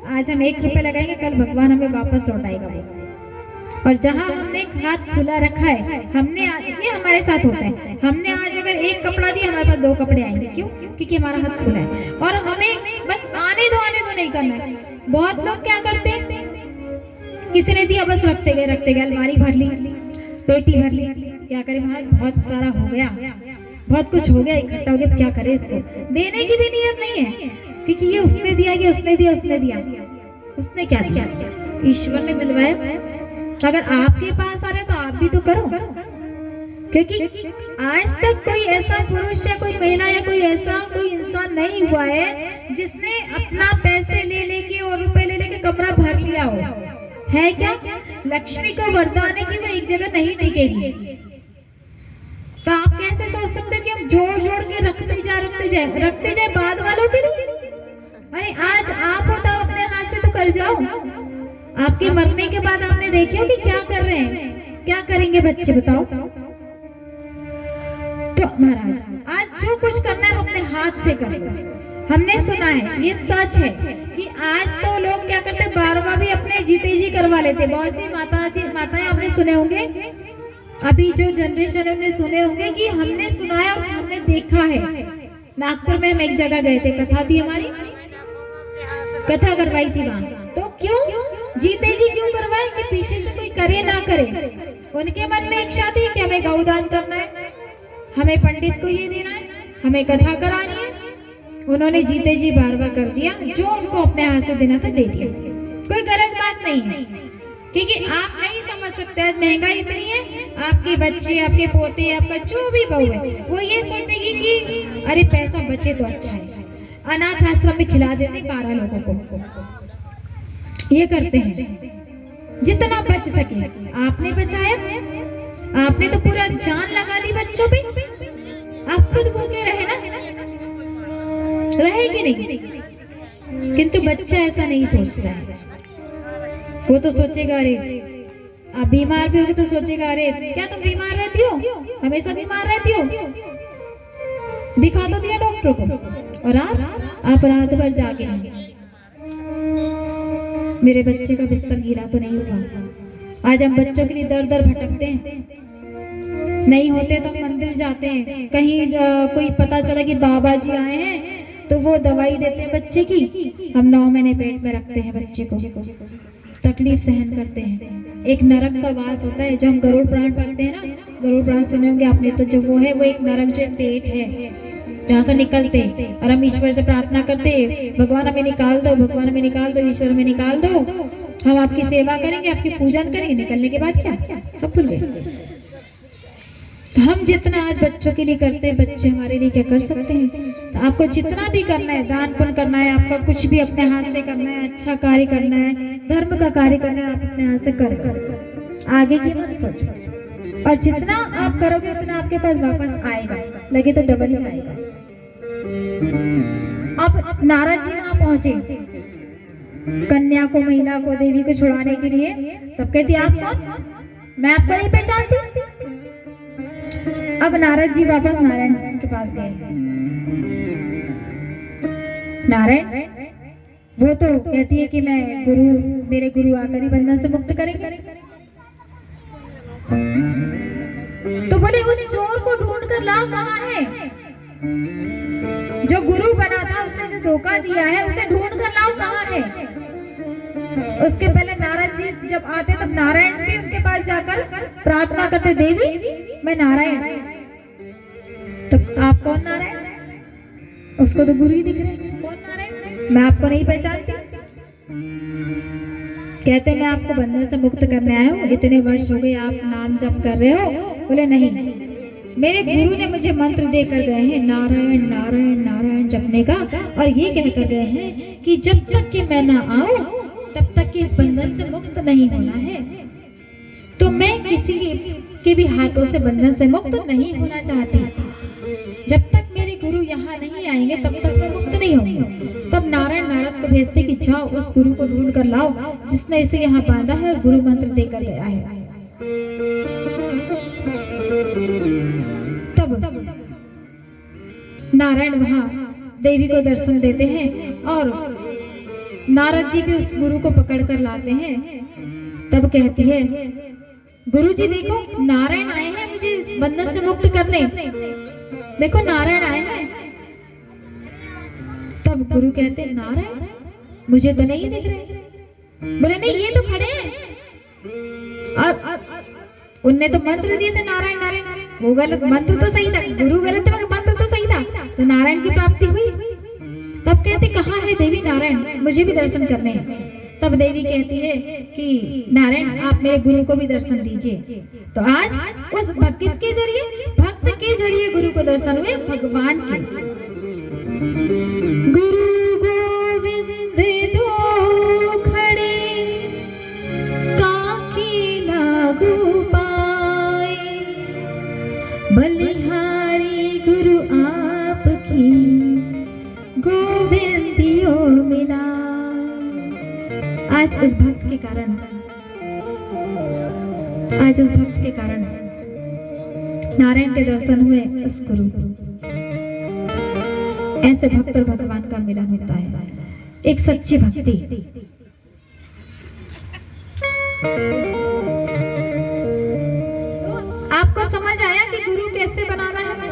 आज हम 1 रुपए लगाएंगे, कल भगवान हमें वापस लौटाएगा वो। और जहाँ हमने एक हाथ खुला रखा है, हमने, ये हमारे साथ होता है, हमने आज अगर 1 कपड़ा दिया, हमारे पास 2 कपड़े आएंगे। क्यों? क्योंकि हमारा हाथ खुला है। और हमें बस आने दो नहीं करना है। बहुत लोग क्या करते हैं, किसी ने दिया बस रखते गए, अलमारी भर ली, पेटी भर ली, क्या करे महाराज, बहुत सारा हो गया, बहुत कुछ हो गया, इकट्ठा हो गया, क्या करे, इसको देने की भी नियत नहीं है। क्योंकि ये उसने दिया, ये उसने दिया, उसने दिया। उसने क्या दिया? ईश्वर ने दिलवाया। तो अगर आपके पास आ रहा है तो आप भी तो करो, क्योंकि आज तक कोई ऐसा पुरुष या कोई महिला या कोई ऐसा कोई इंसान नहीं हुआ है जिसने अपना पैसे ले लेके और रुपए ले लेके कमरा भर लिया हो। है क्या? लक्ष्मी को वरदान है कि वो एक जगह नहीं टिकेगी। तो आप कैसे सोच सकते हैं कि हम जोड़ जोड़ के रखते जाए बाद वालों के लिए? अरे आज आप होता अपने हाथ से तो कर जाओ। आपके मरने के बाद आपने देखे हो कि क्या कर रहे हैं, क्या करेंगे बच्चे, बताओ। तो महाराज आज जो कुछ करना है वो अपने हाथ से करो। हमने सुना है, ये सच है कि आज तो लोग क्या करते हैं, 12वां भी अपने जीते जी करवा लेते। बहुत सी माताएं आपने सुने होंगे, अभी जो जनरेशन है उन्हें सुने होंगे कि हमने सुना है और हमने देखा है। नागपुर में हम एक जगह गए थे, कथा थी हमारी, कथा करवाई थी वहाँ। तो क्यों जीते जी क्यों करवाए कि पीछे से कोई करे ना करे। उनके मन में इच्छा थी कि हमें गौदान करना है, हमें पंडित को ये देना है, हमें कथा करानी है। उन्होंने जीते जी 12वां कर दिया, जो उनको अपने हाथ से देना था दे दिया। कोई गलत बात नहीं है, क्योंकि आप नहीं समझ सकते आज महंगाई इतनी है, आपके बच्चे, आपके पोते, आपका जो भी बहू है वो ये सोचेगी कि अरे पैसा बचे तो अच्छा है, अनाथ आश्रम में खिला देते 12 लोगों को। ये करते हैं जितना बच सके। आपने बचाया, आपने तो पूरा जान लगा दी बच्चों पे। आप खुद भूखे रहे ना, रहे कि नहीं? किंतु बच्चा ऐसा नहीं सोचता है। वो तो सोचेगा अरे आप बीमार भी होगे तो सोचेगा अरे क्या तुम बीमार रहती हो, हमेशा बीमार रहती हो, दिखा तो दिया डॉक्टर को। और आप रात भर जागे मेरे बच्चे का बिस्तर गिरा तो नहीं हुआ। आज हम बच्चों के लिए दर दर भटकते हैं, नहीं होते तो हम मंदिर जाते हैं। कहीं कोई पता चला कि बाबा जी आए हैं तो वो दवाई देते हैं बच्चे की, हम 9 महीने पेट में रखते हैं बच्चे को, तकलीफ सहन करते हैं। एक नरक का वास होता है, जो हम गरुड़ पुराण पढ़ते हैं ना, गरुड़ पुराण सुने होंगे आपने, तो जो वो है वो एक नरक जो पेट है जहाँ से निकलते, और हम ईश्वर से प्रार्थना करते भगवान हमें निकाल दो, भगवान हमें निकाल दो, ईश्वर हमें निकाल दो, हम आपकी सेवा करेंगे, आपकी पूजन करेंगे। निकलने के बाद क्या सब भूल गए। हम जितना आज बच्चों के लिए करते हैं, बच्चे हमारे लिए क्या कर सकते हैं। तो आपको जितना भी करना है, दान पुण्य करना है, आपका कुछ भी अपने हाथ से करना है, अच्छा कार्य करना है, धर्म का कार्य करना है, आप अपने हाथ से कर आगे की मत सोचो। और जितना आप करोगे उतना आपके पास वापस आएगा, लगे तो डबल ही आएगा। अब नारद जी वहां पहुंचे कन्या को, महिला को, देवी को छुड़ाने के लिए। तब कहती आप कौन, मैं आपको नहीं पहचानती। अब नारद जी वापस नारायण के पास गए। नारायण वो तो कहती है कि मैं मेरे गुरु आकर ही बंधन से मुक्त करेंगे। तो बोले उस चोर को ढूंढ कर लाओ, कहाँ है? जो गुरु बना था, उसे जो धोखा दिया है, उसे ढूंढ कर लाओ, कहाँ है? उसके पहले नारद जी जब आते तब नारायण भी उनके पास जाकर प्रार्थना करते, देवी मैं नारायण। तो आप कौन नारायण? उसको तो गुरु ही दिख रहे, कौन नारायण? मैं आपको नहीं पहचानती। कहते मैं आपको बंधन से मुक्त करने आया हूँ, इतने वर्ष हो गए आप नाम जप कर रहे हो। बोले नहीं, मेरे गुरु ने मुझे मंत्र देकर गए हैं नारायण नारायण नारायण जपने का, और ये कहकर गए हैं कि जब तक कि मैं ना आऊं तब तक कि इस बंधन से मुक्त नहीं होना है। तो मैं किसी के भी हाथों से बंधन से मुक्त नहीं होना चाहती। जब तक मेरे गुरु यहाँ नहीं आएंगे तब तक मैं मुक्त नहीं होंगी। तब नारायण नारद को भेजते कि जाओ उस गुरु को ढूंढ कर लाओ जिसने इसे यहाँ बांधा है और गुरु मंत्र देकर गया है। तब नारायण वहाँ देवी को दर्शन देते हैं और नारद जी भी उस गुरु को पकड़ कर लाते हैं। तब कहती है गुरु जी देखो नारायण आए हैं मुझे बंधन से मुक्त करने, देखो नारायण आए हैं। तब गुरु कहते नारायण मुझे तो नहीं दिख रहे। बोले नहीं ये तो खड़े हैं, और उनने तो मंत्र दिए थे नारायण नारायण नारायण। वो गलत, मंत्र तो सही था, गुरु गलत था मगर मंत्र तो सही था, तो नारायण की प्राप्ति हुई। तब कहते कहाँ है देवी नारायण, मुझे भी दर्शन करने हैं। तब देवी कहती है कि नारायण आप मेरे गुरु को भी दर्शन दीजिए। तो आज उस भक्त किसके जरिए, भक्त के जरिए गुरु को दर्शन हुए, भगवान के। गुरु गोविंद दो खड़े काकी लागू पाए, बलिहारी गुरु आपकी गोविंदियो मिला। आज उस भक्त के कारण, आज उस भक्त के कारण नारायण के दर्शन हुए उस गुरु। ऐसे भक्त और भगवान का मिलन होता है, एक सच्ची भक्ति। तो आपको समझ आया कि गुरु कैसे बनाना है,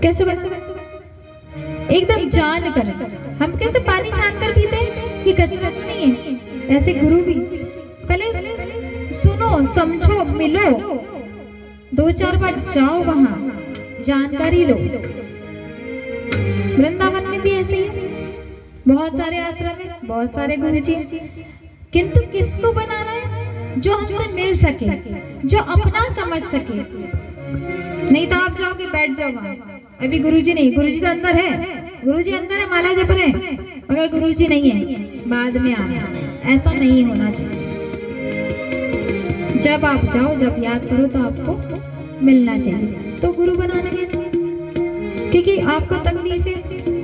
कैसे बनाना है? एकदम जान कर। हम कैसे पानी छान कर पीते हैं कि कचरा तो नहीं है, ऐसे गुरु भी पहले सुनो समझो मिलो, 2-4 बार जाओ, वहां जानकारी लो। वृंदावन में भी ऐसे ही बहुत सारे आश्रम है, बहुत सारे गुरुजी, किंतु किसको बनाना है? जो हमसे मिल सके, जो अपना समझ सके। नहीं तो आप जाओगे बैठ जाओ वहां, अभी गुरुजी नहीं, गुरुजी तो अंदर है, गुरुजी अंदर है, माला जप रहे, मगर गुरुजी नहीं है, बाद में आना। ऐसा नहीं होना चाहिए। जब आप जाओ, जब याद करो तो आपको मिलना चाहिए। तो गुरु बनाना कैसे? क्योंकि आपको तकलीफ है,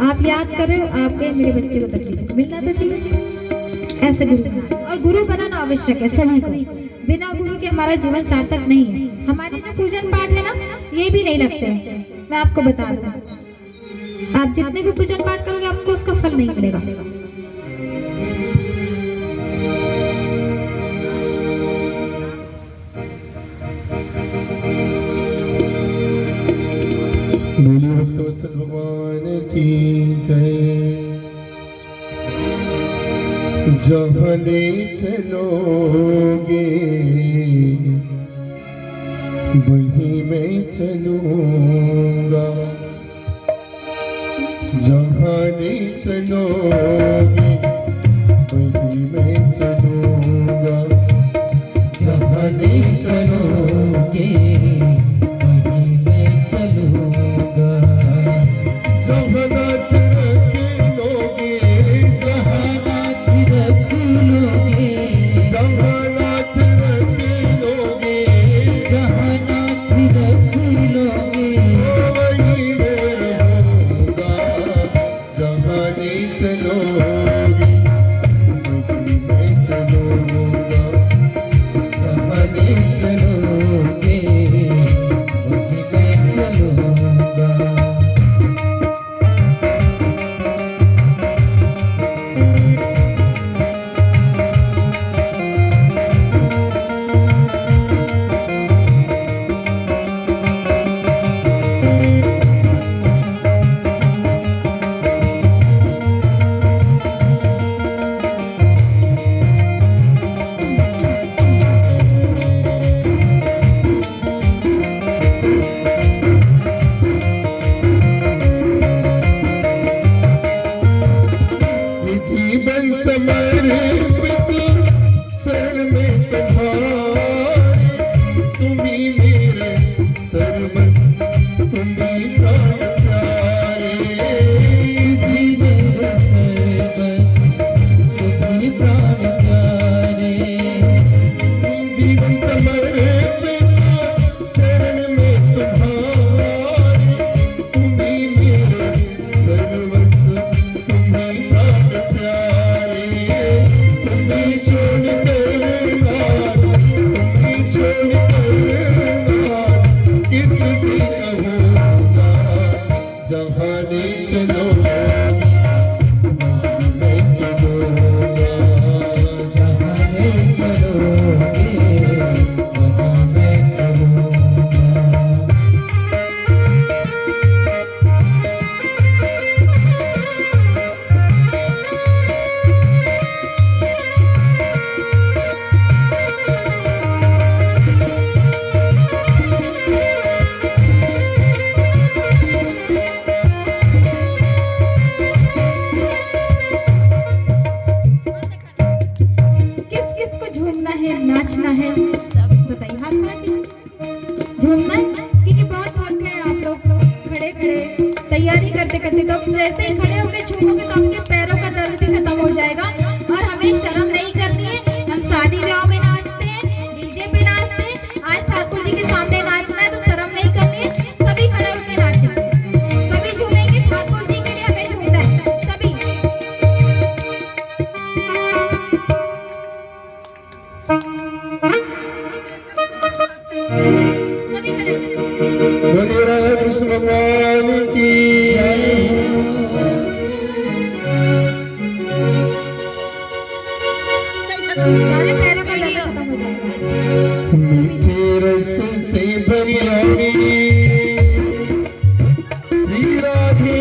आप याद कर रहे हो, आपके मेरे बच्चे को तकलीफ है, मिलना तो चाहिए। ऐसे गुरु बनाना, और गुरु बनाना आवश्यक है सभी को। बिना गुरु के हमारा जीवन सार्थक नहीं है। हमारे जो पूजन पाठ है ना, ये भी नहीं लगते हैं। मैं आपको बता दूं, आप जितने भी पूजन पाठ करोगे आपको उसका फल नहीं मिलेगा। बोलिए भक्तवत्सल भगवान की जय। जहाँ ले चलोगे वहीं मैं चलूंगा, जहाँ ले चलोगे वहीं मैं चलूंगा, जहाँ ले चलोगे वहीं मैं चलूंगा। जहाँ नाथ रख लोगे, जहाँ नाथ रख लोगे, जहाँ नाथ रख लोगे, जहाँ नाथ रख लोगे, वहीं मैं रहूंगा। जहाँ ले चलोगे वहीं मैं चलूंगा, जहाँ ले चलोगे वहीं मैं चलूंगा। ये जीवन समर्पित शरण में तुम्हारे, तुम्ही मेरे सर्वस्व, तुम्ही प्राण प्यारे। जीवन सर्वस्व तुम्ही प्राण प्यारे। जीवन समर्पित शरण में तुम्हारे, तुम्ही मेरे सर्वस्व, तुम्ही प्राण प्यारे। तुम्ही छोड़ कर नाथ, तुम्ही छोड़ कर नाथ, किससे कहूँगा। जहाँ ले चलोगे वहीं मैं चलूंगा, जहाँ ले चलोगे वहीं मैं चलूंगा। है? बताइए, हाथ खड़ा कीजिए। झूमना है क्योंकि बहुत थक गए आप लोग खड़े खड़े तैयारी करते करते। तो जैसे ही खड़े होकर झूमोगे तो आपके पैरों का दर्द भी खत्म हो जाएगा। और हमें शर्म नहीं करनी है। हम शादी ब्याह में नाचते हैं, डीजे पे नाचते हैं। आज ठाकुर जी के सामने नाचना है तो शर्म नहीं करनी है। सभी खड़े होकर नाचेंगे, सभी झूमेंगे। ठाकुर जी के लिए हमें झूमना है सभी। सभी खड़े होकर बोलिए राधा कृष्ण भगवान की जय हो। सारे पैरों का दर्द खत्म हो जाएगा। मीठे रस से भरी रानी श्री राधे,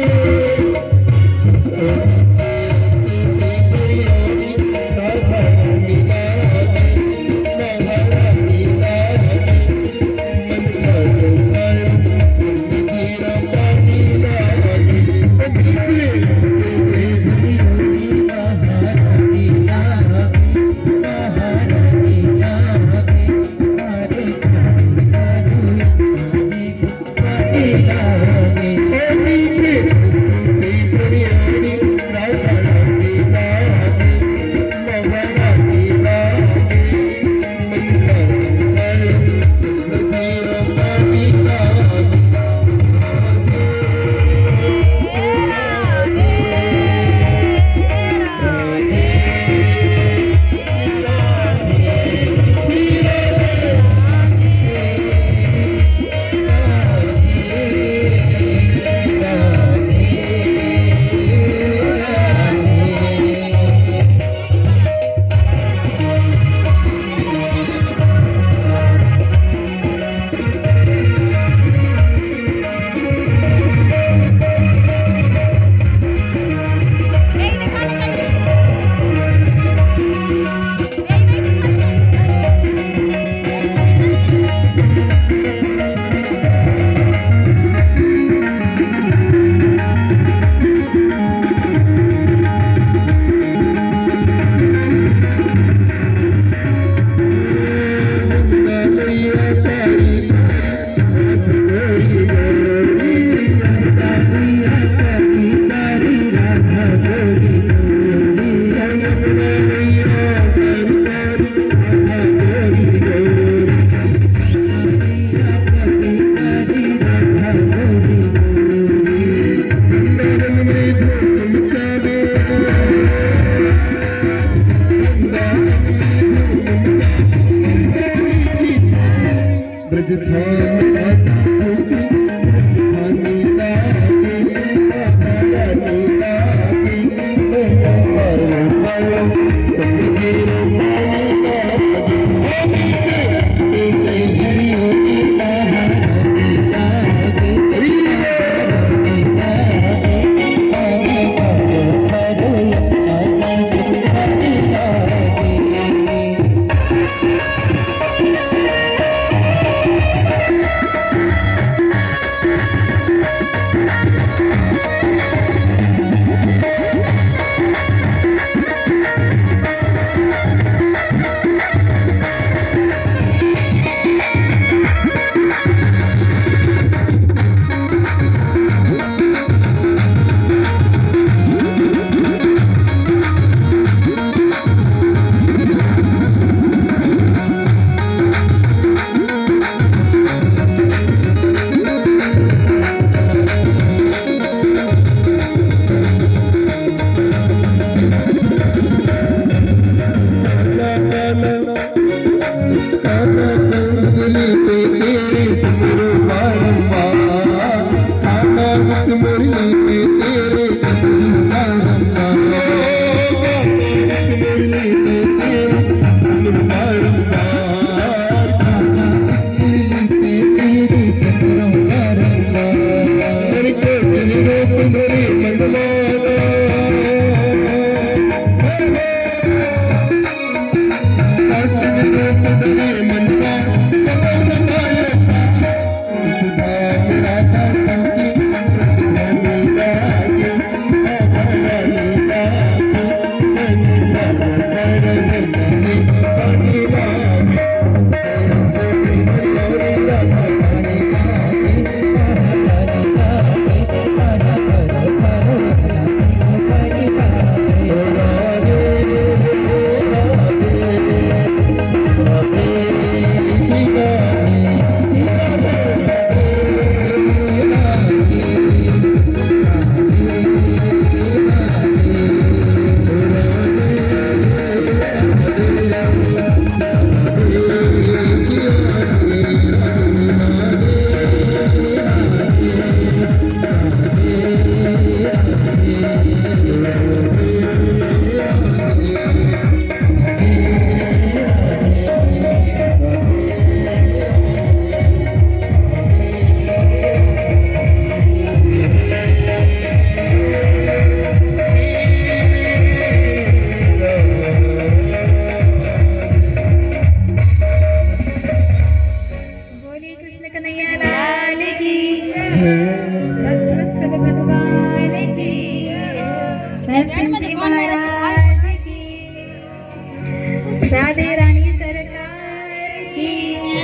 राधे रानी सरकार की।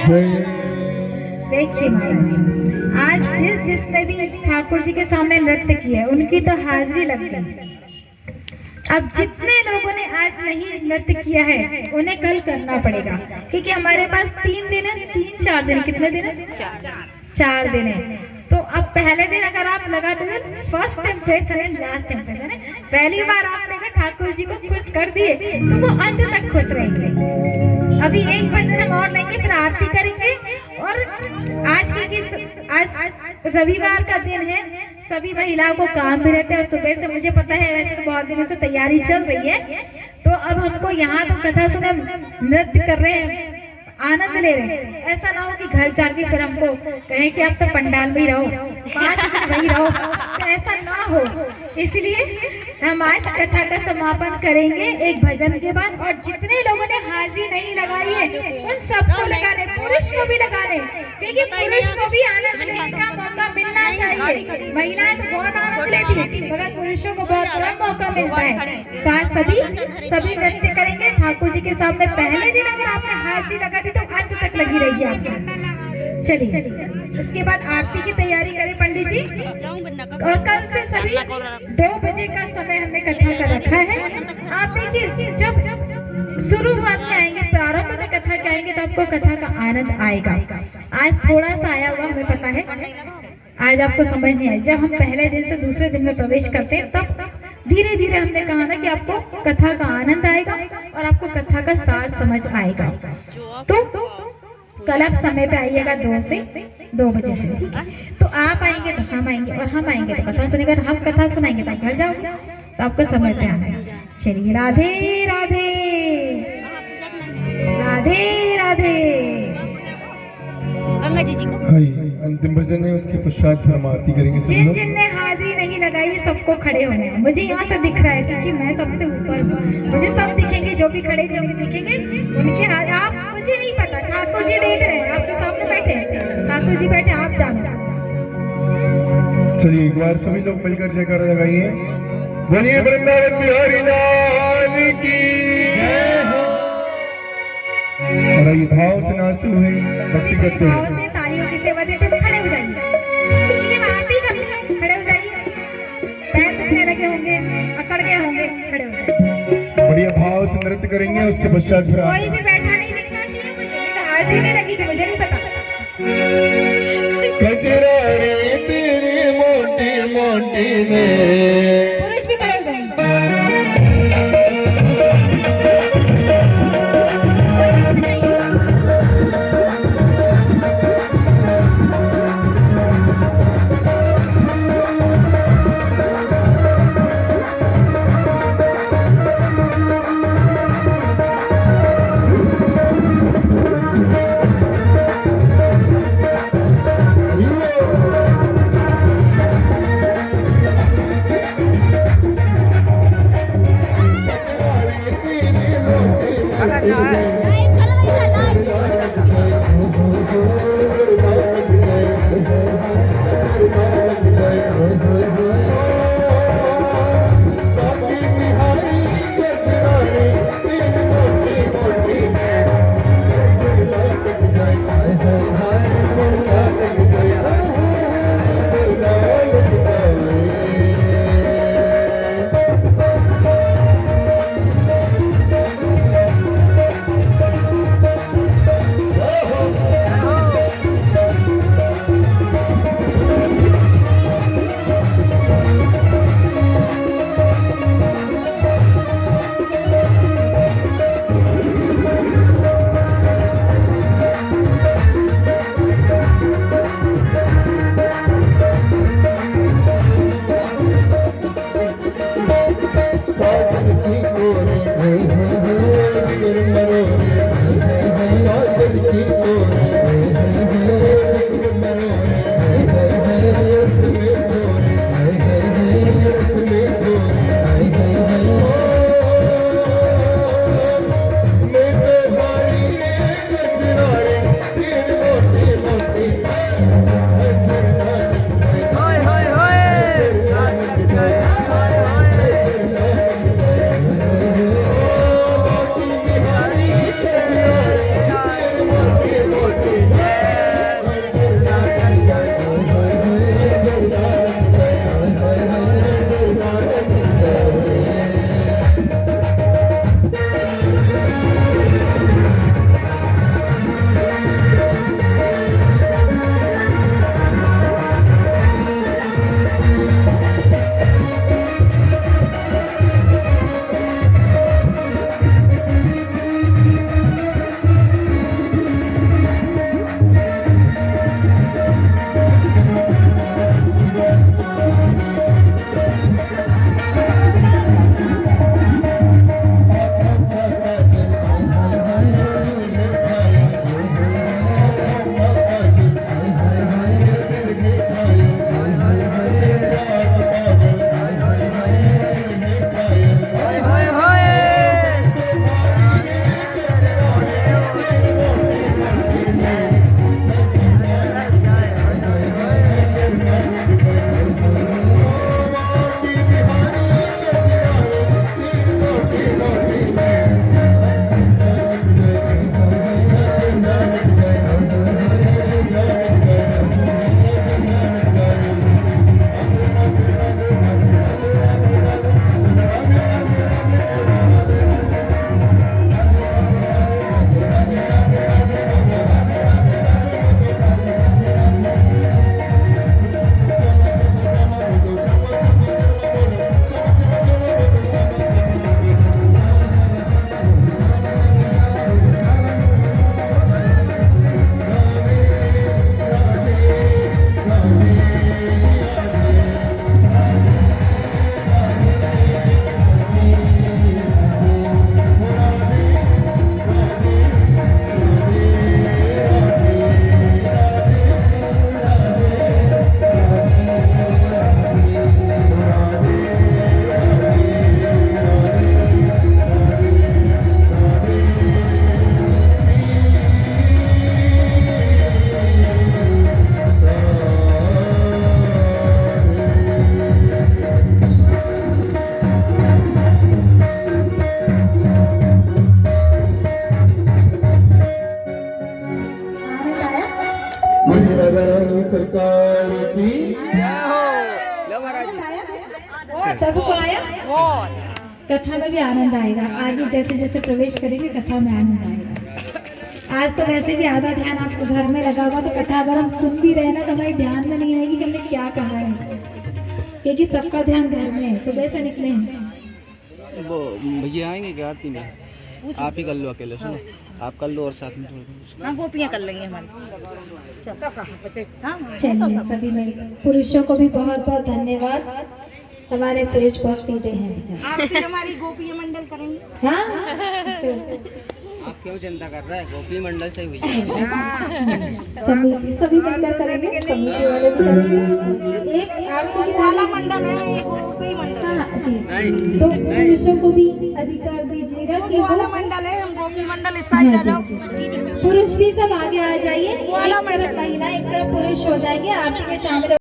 जय। देखिए महाराज, आज जिसने भी ठाकुर जी के सामने नृत्य किया है उनकी तो हाजिरी लग गई। अब जितने लोगों ने आज नहीं नृत्य किया है उन्हें कल करना पड़ेगा, क्योंकि हमारे पास 3 दिन है, 3-4 दिन, कितने दिन है? 4 दिन है। तो अब पहले दिन अगर आप लगाते हो first impression and last impression है, पहली बार आपने अगर ठाकुर जी को खुश कर दिए तो वो अंत तक खुश रहेंगे। अभी एक भजन हम और लेंगे, फिर आरती करेंगे। और आज रविवार का दिन है, सभी महिलाओं को काम भी रहते हैं और सुबह से मुझे पता है वैसे तो बहुत दिनों से तैयारी चल रही है। तो अब हमको यहाँ तो कथा सुना, नृत्य कर रहे हैं, आनंद ले रहे हैं। ऐसा ना हो कि घर जाके फिर हमको कहें कि आप तो पंडाल में ही रहो, 5 दिन वही रहो, तो ऐसा ना हो। इसलिए हम आज कथा का समापन करेंगे एक भजन के बाद। और जितने लोगों ने हाजिरी नहीं लगाई है उन सबको लगाने, पुरुष को भी लगाने, क्योंकि पुरुष को भी आनंद लेने का मौका मिलना चाहिए। महिलाएं तो बहुत आनंद लेती है मगर पुरुषों को बहुत कम मौका मिलता है। तो आज सभी नृत्य करेंगे ठाकुर जी के सामने। पहले दिन अगर आपने हाजिरी लगा दी तो अंत तक लगी रहेगी आपकी। चलिए, इसके बाद आरती की तैयारी करें पंडित जी। और कल से सभी 2 बजे का समय हमने कथा का रखा है। आप देखिए, जब शुरुआत में आएंगे, प्रारंभ में कथा के आएंगे तो आपको कथा का आनंद आएगा। आज थोड़ा सा आया हुआ हमें पता है, आज आपको समझ नहीं आई। जब हम पहले दिन से दूसरे दिन में प्रवेश करते हैं तब धीरे धीरे हमने कहा ना कि आपको कथा का आनंद आएगा और आपको कथा का सार समझ आएगा। तो कल आप समय पे आइएगा 2 बजे से, ठीक है? तो आप आएंगे तो हम आएंगे, और हम आएंगे तो कथा सुनेंगे, और हम कथा सुनाएंगे तो घर जाओगे। तो आपको समय पे आना है। चलिए, राधे राधे, राधे राधे। गंगा जी को हाँ, अंतिम भजन है, उसके पश्चात फिर हम आरती करेंगे सब लोग। जिनने हाजिरी नहीं लगाई सबको खड़े होना है। मुझे यहाँ से दिख रहा है क्योंकि मैं सबसे ऊपर हूँ, मुझे सब दिखेंगे, जो भी खड़े होंगे दिखेंगे उनके। आप मुझे नहीं पता, ठाकुर जी देख रहे हैं, आपके सामने बैठे हैं, ठाकुर जी बैठे, आप जानो। चलिए, एक बार सभी लोग मिलकर जयकारा लगाइए। बोलिए वृंदावन बिहारी लाल की जय हो। और ये भाव से नाचते हुए भक्ति करते भाव हुए से तालियों की सेवा देते हुए खड़े हो जाइए। ठीक है, आरती कर लीजिए, खड़े हो जाइए। पैर दुखने लगे होंगे, अकड़ गए होंगे, खड़े हो जाइए। बढ़िया भाव से नृत्य करेंगे, उसके पश्चात फिर कोई भी बैठा नहीं दिखना चाहिए मुझे, नहीं तो हाजिरी नहीं लगेगी, मुझे नहीं पता। कचरा रे तेरे मोटी मोटी ने। पुरुष भी खड़े हो जाएंगे। की सबको आया? कथा में भी आनंद आएगा। आगे जैसे जैसे प्रवेश करेंगे कथा में आनंद आएगा। आज तो वैसे भी आधा ध्यान आपको घर में लगा होगा, तो कथा अगर हम सुन भी रहे ना तो हमारे ध्यान में नहीं आएगी कि हमने क्या कहा है, क्योंकि सबका ध्यान घर में है। सुबह से निकले हैं। वो भैया आएंगे क्या आरती में? आप ही कर लो अकेले, सुनो आप कर लो और साथ में थोड़ा। हाँ गोपियाँ कर लेंगे हमारी। चलिए सभी में पुरुषों को भी बहुत बहुत धन्यवाद। हमारे पुरुष बहुत सीधे हैं। आरती हमारी गोपी मंडल करेंगे। हाँ चलो। आप क्यों चिंता कर रहा है? गोपी मंडल से हुई सभी मिलकर करेंगे, समिति वाले भी करेंगे। एक आरती की वाला मंडल है, एक गोपी मंडल है। हाँ जी, तो पुरुषों को भी अधिकार दीजिएगा कि वाला मंडल है, हम गोपी मंडल इस साइड आ जाओ। पुरुष भी सब आगे आ जाइए। एक तरफ महिला एक तरफ पुरुष हो जाएंगे, आरती में शामिल